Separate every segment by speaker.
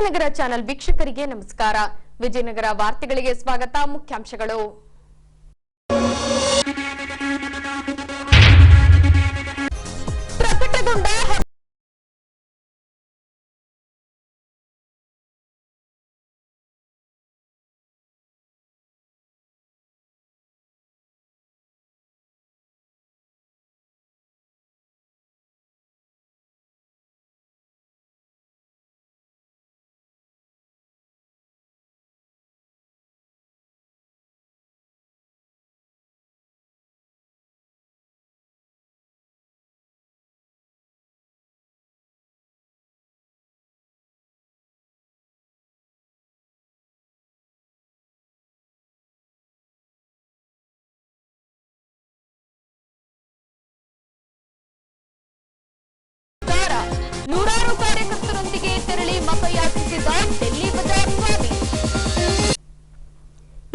Speaker 1: Vijayanagara channel ವೀಕ್ಷಕರಿಗೆ ನಮಸ್ಕಾರ. ವಿಜಯನಗರ ವಾರ್ತೆಗಳಿಗೆ ಸ್ವಾಗತ. ಮುಖ್ಯಾಂಶಗಳು. ಪ್ರಕಟಗೊಂಡ ನೂರಾರು ಕಾರ್ಯಕರ್ತರೊಂದಿಗೆ ತೆರಳಿ ಮತಯಾಚಿಸಿದ ಡೆಲ್ಲಿ ಬಜಾರ್ ಸ್ವಾಮಿ.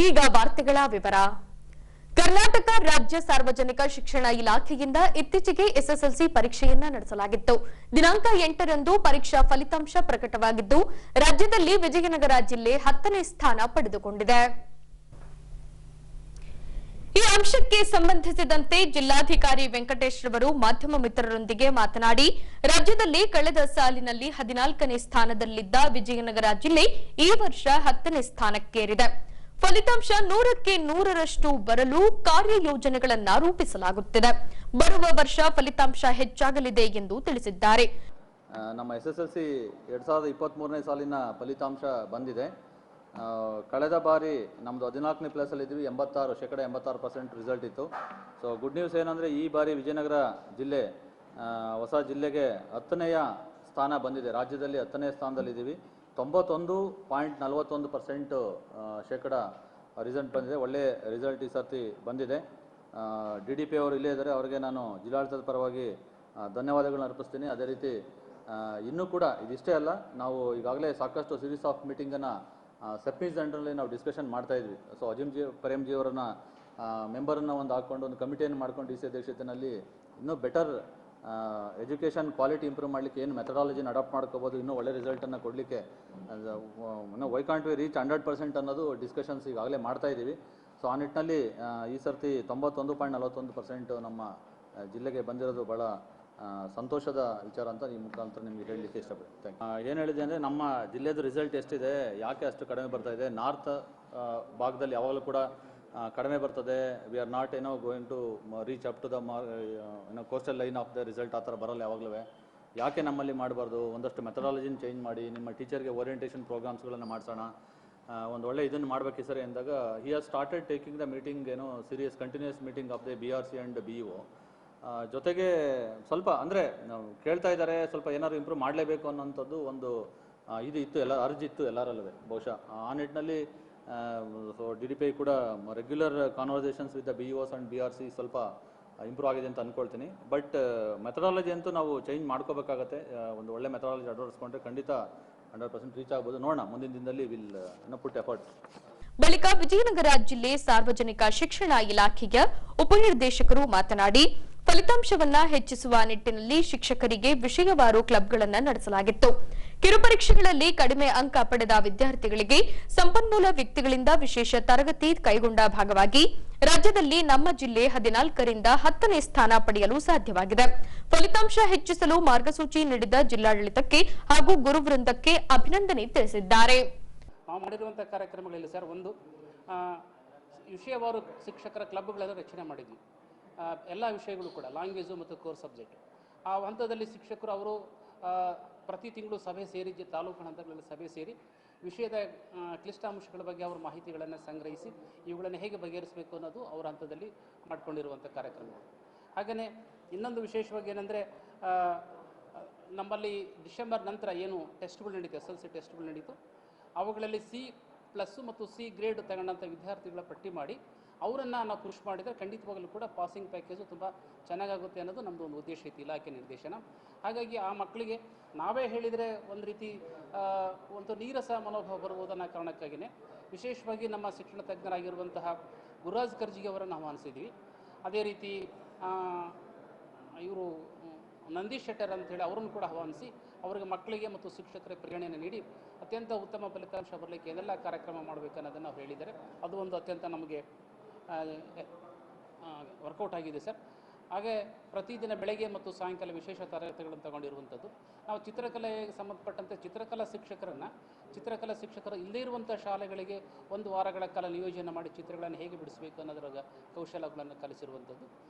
Speaker 1: ಈಗ ವಾರ್ತೆಗಳ ವಿವರ. ಕರ್ನಾಟಕ ರಾಜ್ಯ ಸಾರ್ವಜನಿಕ ಶಿಕ್ಷಣ ಇಲಾಖೆಯಿಂದ ಇತ್ತೀಚೆಗೆ ಎಸ್ಎಸ್ಎಲ್ಸಿ ಪರೀಕ್ಷೆಯನ್ನ ನಡೆಸಲಾಗಿತ್ತು. ದಿನಾಂಕ 8ರಂದು ಪರೀಕ್ಷಾ ಫಲಿತಾಂಶ ಪ್ರಕಟವಾಗಿದ್ದು, ರಾಜ್ಯದಲ್ಲಿ ವಿಜಯನಗರ ಜಿಲ್ಲೆ 10ನೇ ಸ್ಥಾನ ಪಡೆದುಕೊಂಡಿದೆ. ಈ ಅಂಶಕ್ಕೆ ಸಂಬಂಧಿಸಿದಂತೆ ಜಿಲ್ಲಾಧಿಕಾರಿ ವೆಂಕಟೇಶ್ ರವರು ಮಾಧ್ಯಮ ಮಿತ್ರರೊಂದಿಗೆ ಮಾತನಾಡಿ, ರಾಜ್ಯದಲ್ಲಿ ಕಳೆದ ಸಾಲಿನಲ್ಲಿ 14ನೇ ಸ್ಥಾನದಲ್ಲಿದ್ದ ವಿಜಯನಗರ ಜಿಲ್ಲೆ ಈ ವರ್ಷ 10ನೇ ಸ್ಥಾನಕ್ಕೇರಿದೆ. ಫಲಿತಾಂಶ 100ಕ್ಕೆ 100ರಷ್ಟು ಬರಲು ಕಾರ್ಯಯೋಜನೆಗಳನ್ನು ರೂಪಿಸಲಾಗುತ್ತಿದೆ. ಬರುವ ವರ್ಷ ಫಲಿತಾಂಶ ಹೆಚ್ಚಾಗಲಿದೆ ಎಂದು ತಿಳಿಸಿದ್ದಾರೆ.
Speaker 2: ನಮ್ಮ ಎಸ್ಎಸ್ಎಲ್ಸಿ 2023ನೇ ಸಾಲಿನ ಫಲಿತಾಂಶ ಬಂದಿದೆ. ಕಳೆದ ಬಾರಿ ನಮ್ಮದು 14ನೇ ಪ್ಲೇಸಲ್ಲಿ ಇದ್ವಿ, 86% ರಿಸಲ್ಟ್ ಇತ್ತು. ಸೊ ಗುಡ್ ನ್ಯೂಸ್ ಏನಂದರೆ ಈ ಬಾರಿ ವಿಜಯನಗರ ಜಿಲ್ಲೆ ಹೊಸ ಜಿಲ್ಲೆಗೆ 10ನೇ ಸ್ಥಾನ ಬಂದಿದೆ. ರಾಜ್ಯದಲ್ಲಿ 10ನೇ ಸ್ಥಾನದಲ್ಲಿದ್ದೀವಿ. 91.41% ಶೇಕಡ ರಿಸಲ್ಟ್ ಬಂದಿದೆ. ಒಳ್ಳೆ ರಿಸಲ್ಟ್ ಈ ಸರ್ತಿ ಬಂದಿದೆ. DDP ಅವರು ಇಲ್ಲೇ ಇದ್ದಾರೆ, ಅವರಿಗೆ ನಾನು ಜಿಲ್ಲಾಡಳಿತದ ಪರವಾಗಿ ಧನ್ಯವಾದಗಳನ್ನ ಅರ್ಪಿಸ್ತೀನಿ. ಅದೇ ರೀತಿ ಇನ್ನೂ ಕೂಡ ಇದಿಷ್ಟೇ ಅಲ್ಲ, ನಾವು ಈಗಾಗಲೇ ಸಾಕಷ್ಟು ಸೀರೀಸ್ ಆಫ್ ಮೀಟಿಂಗನ್ನು ಸೆಪ್ಟೀಸ್ ಅಂಡರ್ನಲ್ಲಿ ನಾವು ಡಿಸ್ಕಷನ್ ಮಾಡ್ತಾ ಇದ್ವಿ. ಸೊ ಪ್ರೇಮ್ ಜಿ ಅವರನ್ನ ಮೆಂಬರನ್ನು ಒಂದು ಹಾಕ್ಕೊಂಡು ಒಂದು ಕಮಿಟಿಯನ್ನು ಮಾಡ್ಕೊಂಡು DC ಅಧ್ಯಕ್ಷತೆಯಲ್ಲಿ ಇನ್ನೂ ಬೆಟರ್ ಎಜುಕೇಷನ್ ಕ್ವಾಲಿಟಿ ಇಂಪ್ರೂವ್ ಮಾಡಲಿಕ್ಕೆ ಏನು ಮೆಥಡಾಲಜಿನ ಅಡಾಪ್ಟ್ ಮಾಡ್ಕೋಬೋದು, ಇನ್ನೂ ಒಳ್ಳೆ ರಿಸಲ್ಟನ್ನು ಕೊಡಲಿಕ್ಕೆ ವೈ ಕಾಂಟ್ ವಿ ರೀಚ್ 100% ಅನ್ನೋದು ಡಿಸ್ಕಷನ್ಸ್ ಈಗಾಗಲೇ ಮಾಡ್ತಾ ಇದ್ದೀವಿ. ಸೊ ಆ ನಿಟ್ಟಿನಲ್ಲಿ ಈ ಸರ್ತಿ 91.41% ನಮ್ಮ ಜಿಲ್ಲೆಗೆ ಬಂದಿರೋದು ಭಾಳ ಸಂತೋಷದ ವಿಚಾರ ಅಂತ ಈ ಮುಖಾಂತರ ನಿಮಗೆ ಹೇಳಲಿಕ್ಕೆ ಇಷ್ಟಪಡ್ತೀನಿ. ಏನು ಹೇಳಿದೆ ಅಂದರೆ, ನಮ್ಮ ಜಿಲ್ಲೆದು ರಿಸಲ್ಟ್ ಎಷ್ಟಿದೆ, ಯಾಕೆ ಅಷ್ಟು ಕಡಿಮೆ ಬರ್ತಾ ಇದೆ? ನಾರ್ತ್ ಭಾಗದಲ್ಲಿ ಯಾವಾಗಲೂ ಕೂಡ ಕಡಿಮೆ ಬರ್ತದೆ. We are not going to reach up to the coastal line of the result. ಆ ಥರ ಬರೋಲ್ಲ ಯಾವಾಗಲೂ. ಯಾಕೆ ನಮ್ಮಲ್ಲಿ ಮಾಡಬಾರ್ದು? ಒಂದಷ್ಟು ಮೆಥಡಾಲಜಿನ ಚೇಂಜ್ ಮಾಡಿ ನಿಮ್ಮ ಟೀಚರ್ಗೆ ಓರಿಯೆಂಟೇಷನ್ ಪ್ರೋಗ್ರಾಮ್ಸ್ಗಳನ್ನು ಮಾಡಿಸೋಣ, ಒಂದು ಒಳ್ಳೆ ಇದನ್ನು ಮಾಡಬೇಕು ಸರ್ ಎಂದಾಗ he has started taking the meeting, serious continuous meeting of the BRC and BEO. ಜೊತೆಗೆ ಸ್ವಲ್ಪ ಅಂದರೆ ನಾವು ಕೇಳ್ತಾ ಇದ್ದಾರೆ, ಸ್ವಲ್ಪ ಏನಾದ್ರು ಇಂಪ್ರೂವ್ ಮಾಡಲೇಬೇಕು ಅನ್ನೋಂಥದ್ದು ಒಂದು ಇದು ಇತ್ತು, ಎಲ್ಲ ಅರ್ಜಿ ಇತ್ತು ಎಲ್ಲರಲ್ಲೂ ಬಹುಶಃ. ಆ ನಿಟ್ಟಿನಲ್ಲಿ ಸೊ DDP ಕೂಡ regular conversations with the BEOs and BRC ಸ್ವಲ್ಪ ಇಂಪ್ರೂವ್ ಆಗಿದೆ ಅಂತ ಅಂದ್ಕೊಳ್ತೀನಿ. ಬಟ್ ಮೆಥಡಾಲಜಿ ಅಂತೂ ನಾವು ಚೇಂಜ್ ಮಾಡ್ಕೋಬೇಕಾಗತ್ತೆ. ಒಂದು ಒಳ್ಳೆ ಮೆಥಡಾಲಜಿ ಅಳವಡಿಸ್ಕೊಂಡ್ರೆ ಖಂಡಿತ 100% ರೀಚ್ ಆಗ್ಬೋದು. ನೋಡೋಣ, ಮುಂದಿನ ದಿನದಲ್ಲಿ ವಿಲ್ ಪುಟ್ ಎಫರ್ಟ್.
Speaker 1: ಬಳಿಕ ವಿಜಯನಗರ ಜಿಲ್ಲೆ ಸಾರ್ವಜನಿಕ ಶಿಕ್ಷಣ ಇಲಾಖೆಯ ಉಪನಿರ್ದೇಶಕರು ಮಾತನಾಡಿ, ಫಲಿತಾಂಶವನ್ನ ಹೆಚ್ಚಿಸುವ ನಿಟ್ಟಿನಲ್ಲಿ ಶಿಕ್ಷಕರಿಗೆ ವಿಷಯವಾರು ಕ್ಲಬ್ಗಳನ್ನು ನಡೆಸಲಾಗಿತ್ತು. ಕಿರುಪರೀಕ್ಷೆಗಳಲ್ಲಿ ಕಡಿಮೆ ಅಂಕ ಪಡೆದ ವಿದ್ಯಾರ್ಥಿಗಳಿಗೆ ಸಂಪನ್ಮೂಲ ವ್ಯಕ್ತಿಗಳಿಂದ ವಿಶೇಷ ತರಗತಿ ಕೈಗೊಂಡ ಭಾಗವಾಗಿ ರಾಜ್ಯದಲ್ಲಿ ನಮ್ಮ ಜಿಲ್ಲೆ 14ರಿಂದ 10ನೇ ಸ್ಥಾನ ಪಡೆಯಲು ಸಾಧ್ಯವಾಗಿದೆ. ಫಲಿತಾಂಶ ಹೆಚ್ಚಿಸಲು ಮಾರ್ಗಸೂಚಿ ನೀಡಿದ ಜಿಲ್ಲಾಡಳಿತಕ್ಕೆ ಹಾಗೂ ಗುರುವೃಂದಕ್ಕೆ ಅಭಿನಂದನೆ ತಿಳಿಸಿದ್ದಾರೆ.
Speaker 3: ನಾವು ಮಾಡಿರುವಂಥ ಕಾರ್ಯಕ್ರಮಗಳಲ್ಲಿ ಸರ್, ಒಂದು ವಿಷಯವಾರು ಶಿಕ್ಷಕರ ಕ್ಲಬ್ಗಳನ್ನು ರಚನೆ ಮಾಡಿದ್ವಿ. ಎಲ್ಲ ವಿಷಯಗಳು ಕೂಡ ಲ್ಯಾಂಗ್ವೇಜು ಮತ್ತು ಕೋರ್ ಸಬ್ಜೆಕ್ಟ್ ಆ ಹಂತದಲ್ಲಿ ಶಿಕ್ಷಕರು ಅವರು ಪ್ರತಿ ತಿಂಗಳು ಸಭೆ ಸೇರಿ ತಾಲೂಕು ಹಂತಗಳಲ್ಲಿ ಸಭೆ ಸೇರಿ ವಿಷಯದ ಕ್ಲಿಷ್ಟಾಂಶಗಳ ಬಗ್ಗೆ ಅವರ ಮಾಹಿತಿಗಳನ್ನು ಸಂಗ್ರಹಿಸಿ ಇವುಗಳನ್ನು ಹೇಗೆ ಬಗೆಹರಿಸಬೇಕು ಅನ್ನೋದು ಅವರ ಹಂತದಲ್ಲಿ ಮಾಡಿಕೊಂಡಿರುವಂಥ ಕಾರ್ಯಕ್ರಮಗಳು. ಹಾಗೆಯೇ ಇನ್ನೊಂದು ವಿಶೇಷವಾಗಿ ಏನಂದರೆ, ನಮ್ಮಲ್ಲಿ ಡಿಸೆಂಬರ್ ನಂತರ ಏನು ಟೆಸ್ಟ್ಗಳು ನಡೀತು, SLC ಟೆಸ್ಟ್ಗಳು ನಡೀತು, ಅವುಗಳಲ್ಲಿ C+ ಮತ್ತು C ಗ್ರೇಡ್ ತಗೊಂಡಂಥ ವಿದ್ಯಾರ್ಥಿಗಳ ಪಟ್ಟಿ ಮಾಡಿ ಅವರನ್ನು ನಾವು ಪುಷ್ ಮಾಡಿದರೆ ಖಂಡಿತವಾಗಲೂ ಕೂಡ ಪಾಸಿಂಗ್ ಪ್ಯಾಕೇಜು ತುಂಬ ಚೆನ್ನಾಗಾಗುತ್ತೆ ಅನ್ನೋದು ನಮ್ಮದು ಒಂದು ಉದ್ದೇಶ ಇತ್ತು, ಇಲಾಖೆ ನಿರ್ದೇಶನ. ಹಾಗಾಗಿ ಆ ಮಕ್ಕಳಿಗೆ ನಾವೇ ಹೇಳಿದರೆ ಒಂದು ರೀತಿ ಒಂದು ನೀರಸ ಮನೋಭಾವ ಬರ್ಬೋದನ್ನೋ ಕಾರಣಕ್ಕಾಗಿಯೇ ವಿಶೇಷವಾಗಿ ನಮ್ಮ ಶಿಕ್ಷಣ ತಜ್ಞರಾಗಿರುವಂತಹ ಗುರುರಾಜ್ ಕರ್ಜಿಗೆ ಅವರನ್ನು ಆಹ್ವಾನಿಸಿದ್ವಿ. ಅದೇ ರೀತಿ ಇವರು ನಂದೀಶ್ ಶೆಟ್ಟರ್ ಅಂತೇಳಿ ಅವರನ್ನು ಕೂಡ ಆಹ್ವಾನಿಸಿ ಅವರಿಗೆ ಮಕ್ಕಳಿಗೆ ಮತ್ತು ಶಿಕ್ಷಕರಿಗೆ ಪ್ರೇರಣೆಯನ್ನು ನೀಡಿ ಅತ್ಯಂತ ಉತ್ತಮ ಫಲಿತಾಂಶ ಬರಲಿಕ್ಕೆ ಏನೆಲ್ಲ ಕಾರ್ಯಕ್ರಮ ಮಾಡಬೇಕು ಅನ್ನೋದನ್ನು ನಾವು ಹೇಳಿದ್ದಾರೆ. ಅದು ಒಂದು ಅತ್ಯಂತ ನಮಗೆ ವರ್ಕೌಟ್ ಆಗಿದೆ ಸರ್. ಹಾಗೆ ಪ್ರತಿದಿನ ಬೆಳಗ್ಗೆ ಮತ್ತು ಸಾಯಂಕಾಲ ವಿಶೇಷ ತರಗತಿಗಳನ್ನು ತಗೊಂಡಿರುವಂಥದ್ದು. ನಾವು ಚಿತ್ರಕಲೆಗೆ ಸಂಬಂಧಪಟ್ಟಂತೆ ಚಿತ್ರಕಲಾ ಶಿಕ್ಷಕರು ಇಲ್ಲದೇ ಇರುವಂಥ ಶಾಲೆಗಳಿಗೆ ಒಂದು ವಾರಗಳ ಕಾಲ ನಿಯೋಜನೆ ಮಾಡಿ ಚಿತ್ರಗಳನ್ನು ಹೇಗೆ ಬಿಡಿಸಬೇಕು ಅನ್ನೋದರ ಕೌಶಲ್ಯಗಳನ್ನು ಕಲಿಸಿರುವಂಥದ್ದು.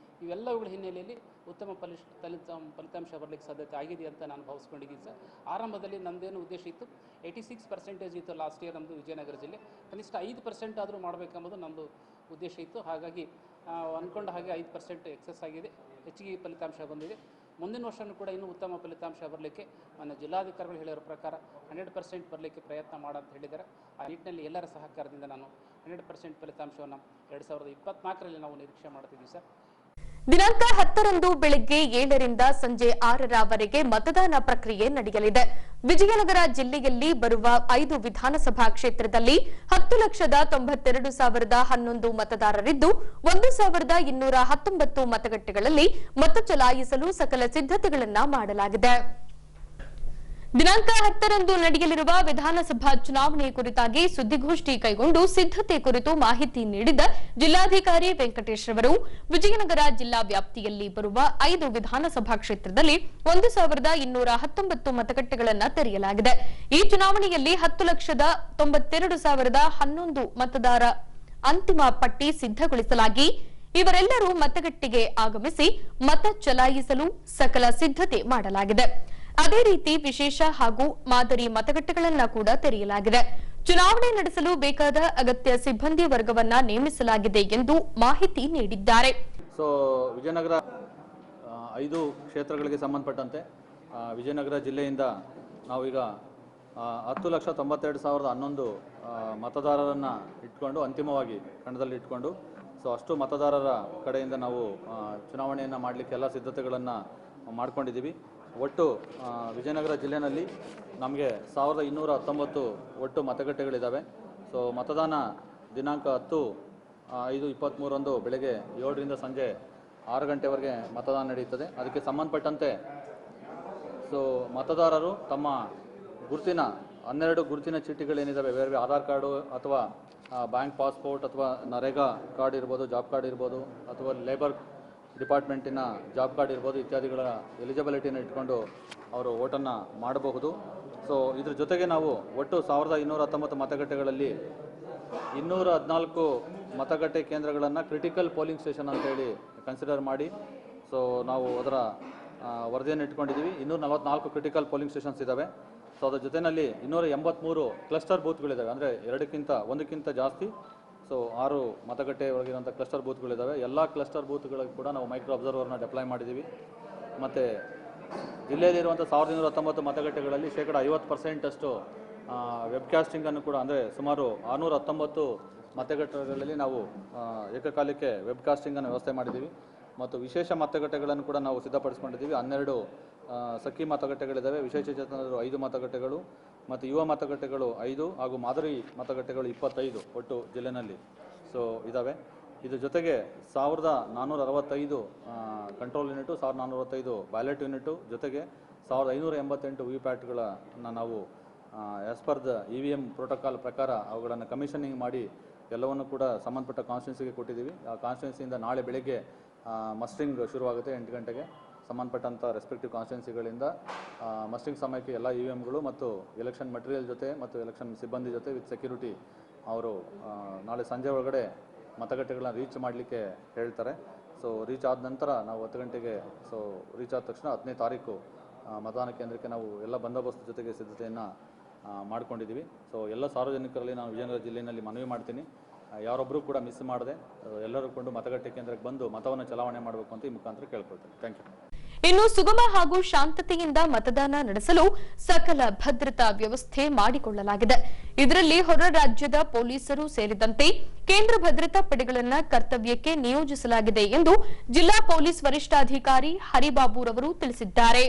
Speaker 3: ಇವೆಲ್ಲವುಗಳ ಹಿನ್ನೆಲೆಯಲ್ಲಿ ಉತ್ತಮ ಫಲಿತಾಂಶ ಬರಲಿಕ್ಕೆ ಸಾಧ್ಯತೆ ಆಗಿದೆ ಅಂತ ನಾನು ಭಾವಿಸ್ಕೊಂಡಿದ್ದೀನಿ ಸರ್. ಆರಂಭದಲ್ಲಿ ನಮ್ಮದೇನು ಉದ್ದೇಶ ಇತ್ತು 86% ಇತ್ತು ಲಾಸ್ಟ್ ಇಯರ್ ನಮ್ಮದು ವಿಜಯನಗರ ಜಿಲ್ಲೆ. ಕನಿಷ್ಠ 5% ಆದರೂ ಮಾಡಬೇಕೆಂಬುದು ನಮ್ಮದು ಉದ್ದೇಶ ಇತ್ತು. ಹಾಗಾಗಿ ಅಂದ್ಕೊಂಡ ಹಾಗೆ 5% ಎಕ್ಸಸ್ ಆಗಿದೆ, ಹೆಚ್ಚಿಗೆ ಫಲಿತಾಂಶ ಬಂದಿದೆ. ಮುಂದಿನ ವರ್ಷವೂ ಕೂಡ ಇನ್ನೂ ಉತ್ತಮ ಫಲಿತಾಂಶ ಬರಲಿಕ್ಕೆ ನನ್ನ ಜಿಲ್ಲಾಧಿಕಾರಿಗಳು ಹೇಳಿರೋ ಪ್ರಕಾರ 100% ಬರಲಿಕ್ಕೆ ಪ್ರಯತ್ನ ಮಾಡಂತ ಹೇಳಿದ್ದಾರೆ. ಆ ನಿಟ್ಟಿನಲ್ಲಿ ಎಲ್ಲರ ಸಹಕಾರದಿಂದ ನಾನು 100% ಫಲಿತಾಂಶವನ್ನು 2024ರಲ್ಲಿ ನಾವು ನಿರೀಕ್ಷೆ ಮಾಡ್ತಿದ್ದೀವಿ ಸರ್.
Speaker 1: ದಿನಾಂಕ 10ರಂದು ಬೆಳಗ್ಗೆ 7ರಿಂದ ಸಂಜೆ 6ರವರೆಗೆ ಮತದಾನ ಪ್ರಕ್ರಿಯೆ ನಡೆಯಲಿದೆ. ವಿಜಯನಗರ ಜಿಲ್ಲೆಯಲ್ಲಿ ಬರುವ 5 ವಿಧಾನಸಭಾ ಕ್ಷೇತ್ರದಲ್ಲಿ 10,92,11 ಮತದಾರರಿದ್ದು 1,219 ಮತಗಟ್ಟೆಗಳಲ್ಲಿ ಮತ ಚಲಾಯಿಸಲು ಸಕಲ ಸಿದ್ಧತೆಗಳನ್ನು ಮಾಡಲಾಗಿದೆ. ದಿನಾಂಕ 10ರಂದು ನಡೆಯಲಿರುವ ವಿಧಾನಸಭಾ ಚುನಾವಣೆ ಕುರಿತಾಗಿ ಸುದ್ದಿಗೋಷ್ಠಿ ಕೈಗೊಂಡು ಸಿದ್ಧತೆ ಕುರಿತು ಮಾಹಿತಿ ನೀಡಿದ ಜಿಲ್ಲಾಧಿಕಾರಿ ವೆಂಕಟೇಶ್ ರವರು ವಿಜಯನಗರ ಜಿಲ್ಲಾ ವ್ಯಾಪ್ತಿಯಲ್ಲಿ ಬರುವ 5 ವಿಧಾನಸಭಾ ಕ್ಷೇತ್ರದಲ್ಲಿ 1,219 ಮತಗಟ್ಟೆಗಳನ್ನು ತೆರೆಯಲಾಗಿದೆ. ಈ ಚುನಾವಣೆಯಲ್ಲಿ 10,92,11 ಮತದಾರ ಅಂತಿಮ ಪಟ್ಟಿ ಸಿದ್ಧಗೊಳಿಸಲಾಗಿ ಇವರೆಲ್ಲರೂ ಮತಗಟ್ಟೆಗೆ ಆಗಮಿಸಿ ಮತ ಚಲಾಯಿಸಲು ಸಕಲ ಸಿದ್ಧತೆ ಮಾಡಲಾಗಿದೆ. ಅದೇ ರೀತಿ ವಿಶೇಷ ಹಾಗೂ ಮಾದರಿ ಮತಗಟ್ಟೆಗಳನ್ನು ಕೂಡ ತೆರೆಯಲಾಗಿದೆ. ಚುನಾವಣೆ ನಡೆಸಲು ಬೇಕಾದ ಅಗತ್ಯ ಸಿಬ್ಬಂದಿ ವರ್ಗವನ್ನ ನೇಮಿಸಲಾಗಿದೆ ಎಂದು ಮಾಹಿತಿ ನೀಡಿದ್ದಾರೆ.
Speaker 2: ವಿಜಯನಗರ 5 ಕ್ಷೇತ್ರಗಳಿಗೆ ಸಂಬಂಧಪಟ್ಟಂತೆ ವಿಜಯನಗರ ಜಿಲ್ಲೆಯಿಂದ ನಾವೀಗ 10,92,11 ಮತದಾರರನ್ನು ಇಟ್ಕೊಂಡು ಅಂತಿಮವಾಗಿ ಕಣದಲ್ಲಿ ಇಟ್ಕೊಂಡು ಅಷ್ಟು ಮತದಾರರ ಕಡೆಯಿಂದ ನಾವು ಚುನಾವಣೆಯನ್ನು ಮಾಡಲಿಕ್ಕೆ ಎಲ್ಲ ಸಿದ್ಧತೆಗಳನ್ನು ಮಾಡ್ಕೊಂಡಿದ್ದೀವಿ. ಒಟ್ಟು ವಿಜಯನಗರ ಜಿಲ್ಲೆಯಲ್ಲಿ ನಮಗೆ 1,219 ಒಟ್ಟು ಮತಗಟ್ಟೆಗಳಿದ್ದಾವೆ. ಮತದಾನ ದಿನಾಂಕ 10/5/23ರಂದು ಬೆಳಗ್ಗೆ 7ರಿಂದ ಸಂಜೆ 6 ಗಂಟೆವರೆಗೆ ಮತದಾನ ನಡೆಯುತ್ತದೆ. ಅದಕ್ಕೆ ಸಂಬಂಧಪಟ್ಟಂತೆ ಮತದಾರರು ತಮ್ಮ ಗುರುತಿನ 12 ಗುರುತಿನ ಚೀಟಿಗಳೇನಿದ್ದಾವೆ, ಬೇರೆ ಆಧಾರ್ ಕಾರ್ಡು ಅಥವಾ ಬ್ಯಾಂಕ್ ಪಾಸ್ಪೋರ್ಟ್ ಅಥವಾ ನರೇಗಾ ಕಾರ್ಡ್ ಇರ್ಬೋದು, ಜಾಬ್ ಕಾರ್ಡ್ ಇರ್ಬೋದು, ಅಥವಾ ಲೇಬರ್ ಡಿಪಾರ್ಟ್ಮೆಂಟಿನ ಜಾಬ್ ಕಾರ್ಡ್ ಇರ್ಬೋದು ಇತ್ಯಾದಿಗಳ ಎಲಿಜಿಬಿಲಿಟಿನ ಇಟ್ಕೊಂಡು ಅವರು ವೋಟನ್ನು ಮಾಡಬಹುದು. ಇದ್ರ ಜೊತೆಗೆ ನಾವು ಒಟ್ಟು 1,219 ಮತಗಟ್ಟೆಗಳಲ್ಲಿ 214 ಮತಗಟ್ಟೆ ಕೇಂದ್ರಗಳನ್ನು ಕ್ರಿಟಿಕಲ್ ಪೋಲಿಂಗ್ ಸ್ಟೇಷನ್ ಅಂತೇಳಿ ಕನ್ಸಿಡರ್ ಮಾಡಿ ನಾವು ಅದರ ವರದಿಯನ್ನು ಇಟ್ಕೊಂಡಿದ್ದೀವಿ. 244 ಕ್ರಿಟಿಕಲ್ ಪೋಲಿಂಗ್ ಸ್ಟೇಷನ್ಸ್ ಇದ್ದಾವೆ. ಅದರ ಜೊತೆಯಲ್ಲಿ 283 ಕ್ಲಸ್ಟರ್ ಬೂತ್ಗಳಿದ್ದಾವೆ. ಅಂದರೆ 1ಕ್ಕಿಂತ ಜಾಸ್ತಿ 6 ಮತಗಟ್ಟೆ ಒಳಗಿರುವಂಥ ಕ್ಲಸ್ಟರ್ ಬೂತ್ಗಳಿದ್ದಾವೆ. ಎಲ್ಲ ಕ್ಲಸ್ಟರ್ ಬೂತ್ಗಳಿಗೆ ಕೂಡ ನಾವು ಮೈಕ್ರೋ ಅಬ್ಸರ್ವರ್ನ ಡೆಪ್ಲಾಯ್ ಮಾಡಿದ್ದೀವಿ. ಮತ್ತು ಜಿಲ್ಲೆಯಲ್ಲಿರುವಂಥ 1,219 ಮತಗಟ್ಟೆಗಳಲ್ಲಿ 50% ವೆಬ್ಕಾಸ್ಟಿಂಗನ್ನು ಕೂಡ, ಅಂದರೆ ಸುಮಾರು 619 ಮತಗಟ್ಟೆಗಳಲ್ಲಿ ನಾವು ಏಕಕಾಲಕ್ಕೆ ವೆಬ್ಕಾಸ್ಟಿಂಗನ್ನು ವ್ಯವಸ್ಥೆ ಮಾಡಿದ್ದೀವಿ. ಮತ್ತು ವಿಶೇಷ ಮತಗಟ್ಟೆಗಳನ್ನು ಕೂಡ ನಾವು ಸಿದ್ಧಪಡಿಸ್ಕೊಂಡಿದ್ದೀವಿ. 12 ಸಖಿ ಮತಗಟ್ಟೆಗಳಿದ್ದಾವೆ, ವಿಶೇಷಚೇತನರು 5 ಮತಗಟ್ಟೆಗಳು ಮತ್ತು ಯುವ ಮತಗಟ್ಟೆಗಳು 5 ಹಾಗೂ ಮಾದರಿ ಮತಗಟ್ಟೆಗಳು 25 ಒಟ್ಟು ಜಿಲ್ಲೆಯಲ್ಲಿ ಇದ್ದಾವೆ. ಇದ್ರ ಜೊತೆಗೆ 1,465 ಕಂಟ್ರೋಲ್ ಯೂನಿಟು, 1,465 ಬ್ಯಾಲೆಟ್ ಯೂನಿಟು, ಜೊತೆಗೆ 1,588 ವಿವಿಪ್ಯಾಟ್ಗಳನ್ನು ನಾವು as per the EVM protocol ಪ್ರಕಾರ ಅವುಗಳನ್ನು ಕಮಿಷನಿಂಗ್ ಮಾಡಿ ಎಲ್ಲವನ್ನು ಕೂಡ ಸಂಬಂಧಪಟ್ಟ ಕಾನ್ಸ್ಟಿಟ್ಯೂನ್ಸಿಗೆ ಕೊಟ್ಟಿದ್ದೀವಿ. ಆ ಕಾನ್ಸ್ಟಿಟ್ಯೂನ್ಸಿಯಿಂದ ನಾಳೆ ಬೆಳಗ್ಗೆ ಮಸ್ಟ್ರಿಂಗ್ ಶುರುವಾಗುತ್ತೆ 8 ಗಂಟೆಗೆ. ಸಂಬಂಧಪಟ್ಟಂಥ ರೆಸ್ಪೆಕ್ಟಿವ್ ಕಾನ್ಸ್ಟಿಟ್ಯೂನ್ಸಿಗಳಿಂದ ಮಸ್ಟಿಂಗ್ ಸಮಯಕ್ಕೆ ಎಲ್ಲ EVMಗಳು ಮತ್ತು ಎಲೆಕ್ಷನ್ ಮಟೀರಿಯಲ್ ಜೊತೆ ಮತ್ತು ಎಲೆಕ್ಷನ್ ಸಿಬ್ಬಂದಿ ಜೊತೆ ವಿತ್ ಸೆಕ್ಯೂರಿಟಿ ಅವರು ನಾಳೆ ಸಂಜೆ ಒಳಗಡೆ ಮತಗಟ್ಟೆಗಳನ್ನ ರೀಚ್ ಮಾಡಲಿಕ್ಕೆ ಹೇಳ್ತಾರೆ. ರೀಚ್ ಆದ ನಂತರ ನಾವು 10 ಗಂಟೆಗೆ ರೀಚ್ ಆದ ತಕ್ಷಣ 10ನೇ ತಾರೀಕು ಮತದಾನ ಕೇಂದ್ರಕ್ಕೆ ನಾವು ಎಲ್ಲ ಬಂದೋಬಸ್ತ್ ಜೊತೆಗೆ ಸಿದ್ಧತೆಯನ್ನು ಮಾಡ್ಕೊಂಡಿದ್ದೀವಿ. ಎಲ್ಲ ಸಾರ್ವಜನಿಕರಲ್ಲಿ ನಾನು ವಿಜಯನಗರ ಜಿಲ್ಲೆಯಲ್ಲಿ ಮನವಿ ಮಾಡ್ತೀನಿ, ಯಾರೊಬ್ಬರು ಕೂಡ ಮಿಸ್ ಮಾಡದೆ ಎಲ್ಲರೂ ಕೊಂಡು ಮತಗಟ್ಟೆ ಕೇಂದ್ರಕ್ಕೆ ಬಂದು ಮತವನ್ನು ಚಲಾವಣೆ ಮಾಡಬೇಕು ಅಂತ ಈ ಮುಖಾಂತರ ಕೇಳ್ಕೊಳ್ತೀನಿ. Thank you.
Speaker 1: ಇನ್ನು ಸುಗಮ ಹಾಗೂ ಶಾಂತತೆಯಿಂದ ಮತದಾನ ನಡೆಸಲು ಸಕಲ ಭದ್ರತಾ ವ್ಯವಸ್ಥೆ ಮಾಡಿಕೊಳ್ಳಲಾಗಿದೆ. ಇದರಲ್ಲಿ ಹೊರ ರಾಜ್ಯದ ಪೊಲೀಸರು ಸೇರಿದಂತೆ ಕೇಂದ್ರ ಭದ್ರತಾ ಪಡೆಗಳನ್ನು ಕರ್ತವ್ಯಕ್ಕೆ ನಿಯೋಜಿಸಲಾಗಿದೆ ಎಂದು ಜಿಲ್ಲಾ ಪೊಲೀಸ್ ವರಿಷ್ಠಾಧಿಕಾರಿ ಹರಿಬಾಬುರವರು ತಿಳಿಸಿದ್ದಾರೆ.